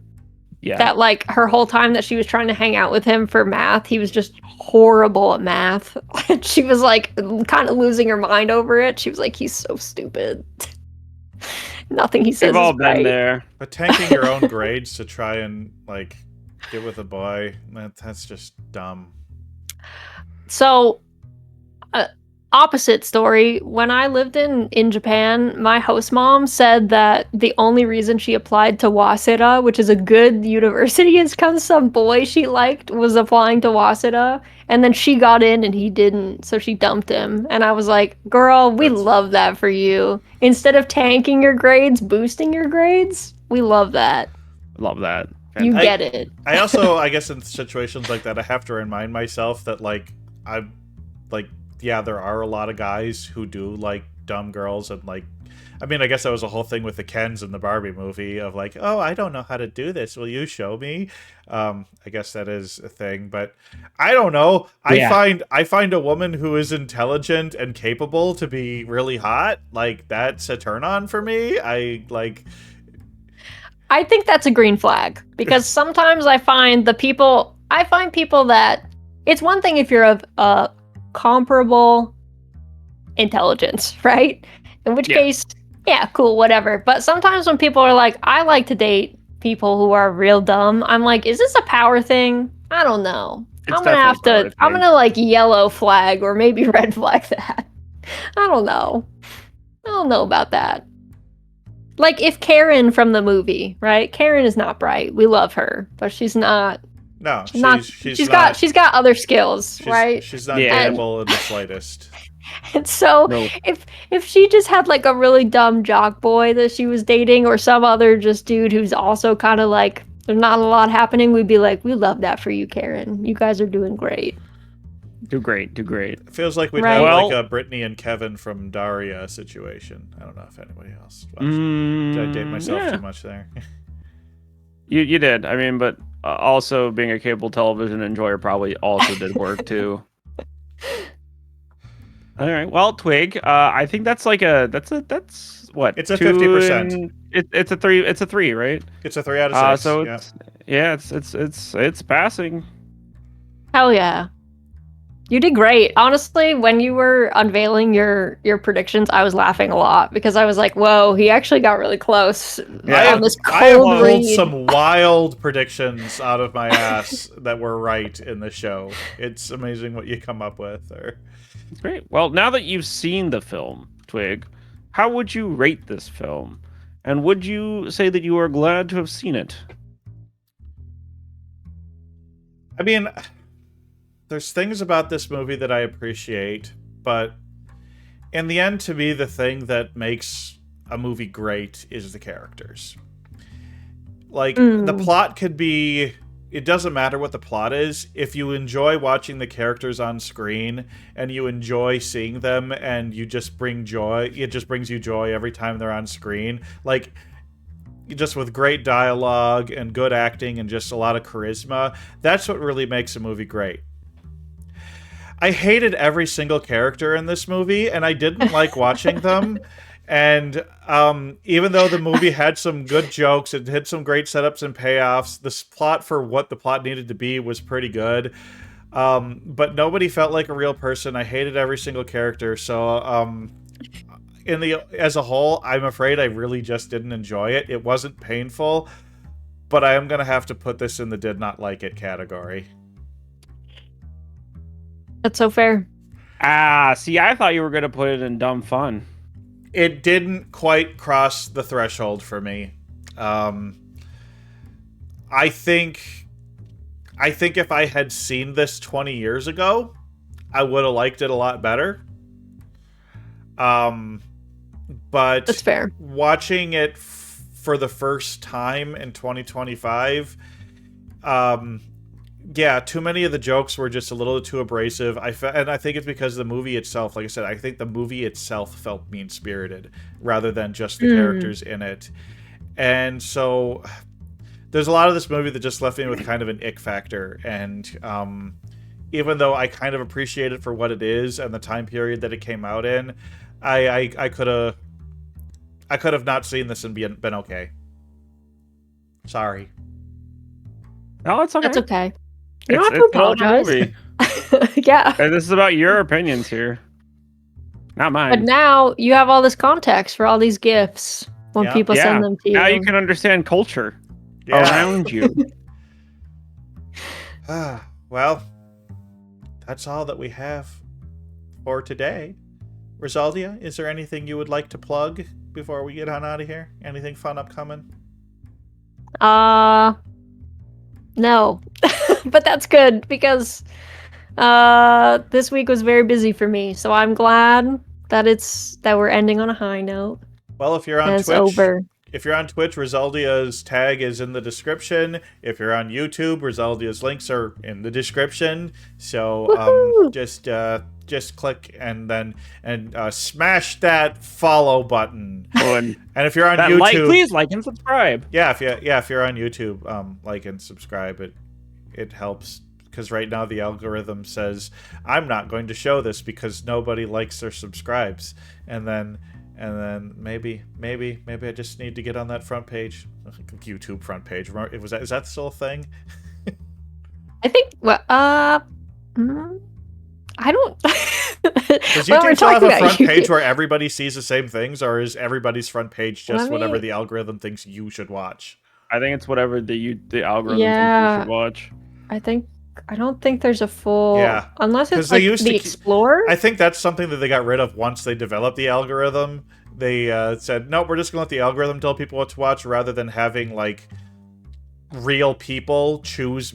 Yeah. That like her whole time that she was trying to hang out with him for math, he was just horrible at math. She was like kind of losing her mind over it. She was like, he's so stupid. Nothing he says is right. We've all been there. But tanking your own grades to try and like get with a boy, that's just dumb. So, opposite story. When I lived in Japan, my host mom said that the only reason she applied to Waseda, which is a good university, is because some boy she liked was applying to Waseda, and then she got in and he didn't, so she dumped him. And I was like, girl, we love that for you. Instead of tanking your grades, boosting your grades, we love that. Love that. You get it. I also, I guess in situations like that, I have to remind myself that there are a lot of guys who do like dumb girls and like, I mean, I guess that was a whole thing with the Kens in the Barbie movie of like, oh, I don't know how to do this. Will you show me? I guess that is a thing, but I don't know. Yeah. I find a woman who is intelligent and capable to be really hot. Like that's a turn on for me. I think that's a green flag because sometimes I find people that it's one thing if you're of comparable intelligence, right? In which case, yeah, cool, whatever. But sometimes when people are like, I like to date people who are real dumb, I'm like, is this a power thing? I don't know. I'm gonna like yellow flag or maybe red flag that. I don't know about that. Like if Karen from the movie, right? Karen is not bright. We love her, but she's not. No, she's got other skills, right? She's not dateable in the slightest. And so if she just had like a really dumb jock boy that she was dating or some other just dude who's also kind of like there's not a lot happening, we'd be like, we love that for you, Karen. You guys are doing great. Do great. It feels like we'd have like a Brittany and Kevin from Daria situation. I don't know if anybody else watched it. Did I date myself too much there? You did. I mean, but also being a cable television enjoyer probably also did work too. All right. Well, Twig, I think that's like that's what? It's a 50%. It's a 3. It's a 3, right? It's a 3 out of 6. So it's passing. Hell yeah. You did great. Honestly, when you were unveiling your predictions, I was laughing a lot because I was like, "Whoa, he actually got really close on this cold read." I pulled some wild predictions out of my ass that were right in the show. It's amazing what you come up with. Great. Well, now that you've seen the film, Twig, how would you rate this film? And would you say that you are glad to have seen it? I mean, there's things about this movie that I appreciate, but in the end, to me, the thing that makes a movie great is the characters. Like, the plot could be... It doesn't matter what the plot is. If you enjoy watching the characters on screen and you enjoy seeing them and you just bring joy, it just brings you joy every time they're on screen. Like, just with great dialogue and good acting and just a lot of charisma, that's what really makes a movie great. I hated every single character in this movie, and I didn't like watching them. And even though the movie had some good jokes, it had some great setups and payoffs, the plot for what the plot needed to be was pretty good. But nobody felt like a real person. I hated every single character. So as a whole, I'm afraid I really just didn't enjoy it. It wasn't painful, but I am going to have to put this in the did not like it category. That's so fair. See, I thought you were going to put it in dumb fun. It didn't quite cross the threshold for me. I think if I had seen this 20 years ago, I would have liked it a lot better. But that's fair. Watching it for the first time in 2025, yeah, too many of the jokes were just a little too abrasive. And I think it's because the movie itself, like I said, I think the movie itself felt mean-spirited rather than just the characters in it. And so there's a lot of this movie that just left me with kind of an ick factor. And even though I kind of appreciate it for what it is and the time period that it came out in, I could have not seen this and been okay. Sorry. No, it's okay. That's okay. You don't have to apologize. Yeah. Hey, this is about your opinions here, not mine. But now you have all this context for all these gifts when people send them to you. Now you can understand culture around you. Well, that's all that we have for today. Razaldia, is there anything you would like to plug before we get on out of here? Anything fun upcoming? No. But that's good because this week was very busy for me. So I'm glad that we're ending on a high note. Well, if you're on Twitch, Razaldia's tag is in the description. If you're on YouTube, Razaldia's links are in the description. So just click and smash that follow button. And if you're on YouTube, please like and subscribe. Yeah, if you're on YouTube, like and subscribe. It helps because right now the algorithm says I'm not going to show this because nobody likes or subscribes, and then maybe I just need to get on that front page, YouTube front page. Is that still a thing? I think. Well, I don't. Does YouTube still have a front page where everybody sees the same things, or is everybody's front page just whatever the algorithm thinks you should watch? I think it's whatever the algorithm thinks you should watch. I don't think there's a full unless it's like the Explorer. I think that's something that they got rid of once they developed the algorithm. They said, no, we're just gonna let the algorithm tell people what to watch rather than having like real people choose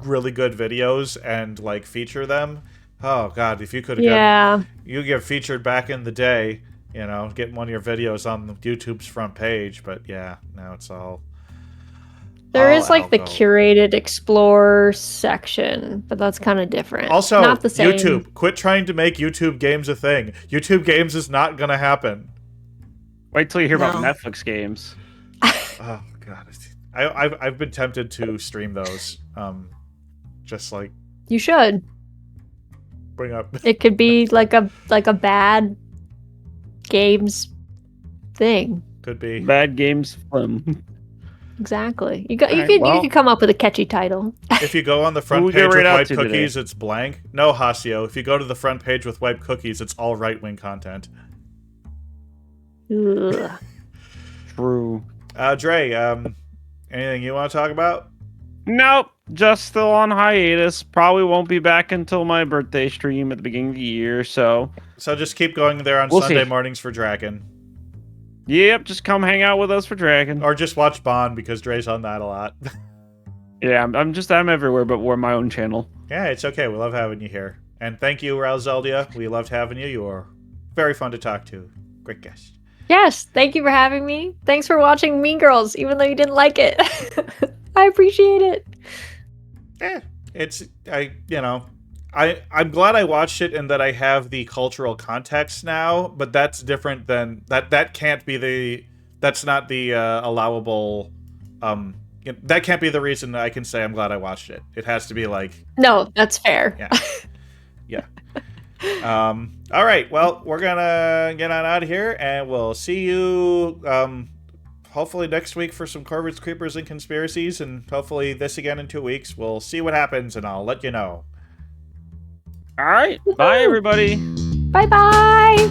really good videos and like feature them. Oh god, if you could have you get featured back in the day, you know, getting one of your videos on YouTube's front page, but yeah, now it's all There is like the curated explore section, but that's kind of different. Also, not the same. YouTube. Quit trying to make YouTube games a thing. YouTube games is not gonna happen. Wait till you hear about Netflix games. Oh god, I've been tempted to stream those. Just like you should bring up. It could be like a bad games thing. Could be bad games film. Exactly. You could come up with a catchy title. If you go on the front page with white cookies, it's blank. No, Hasio. If you go to the front page with white cookies, it's all right-wing content. Ugh. True. Dre, anything you want to talk about? Nope. Just still on hiatus. Probably won't be back until my birthday stream at the beginning of the year, so just keep going there on Sunday mornings for Draken. Yep, just come hang out with us for Dragon. Or just watch Bond, because Dre's on that a lot. Yeah, I'm everywhere, but we're my own channel. Yeah, it's okay. We love having you here. And thank you, Razaldia. We loved having you. You were very fun to talk to. Great guest. Yes, thank you for having me. Thanks for watching Mean Girls, even though you didn't like it. I appreciate it. Yeah, I'm glad I watched it and that I have the cultural context now, but that's different than that can't be that's not the allowable that can't be the reason I can say I'm glad I watched it. It has to be like no, that's fair. Yeah. All right, well, we're gonna get on out of here and we'll see you hopefully next week for some Corvids, Creepers, and Conspiracies, and hopefully this again in 2 weeks. We'll see what happens and I'll let you know. All right. Woo-hoo. Bye, everybody. Bye-bye.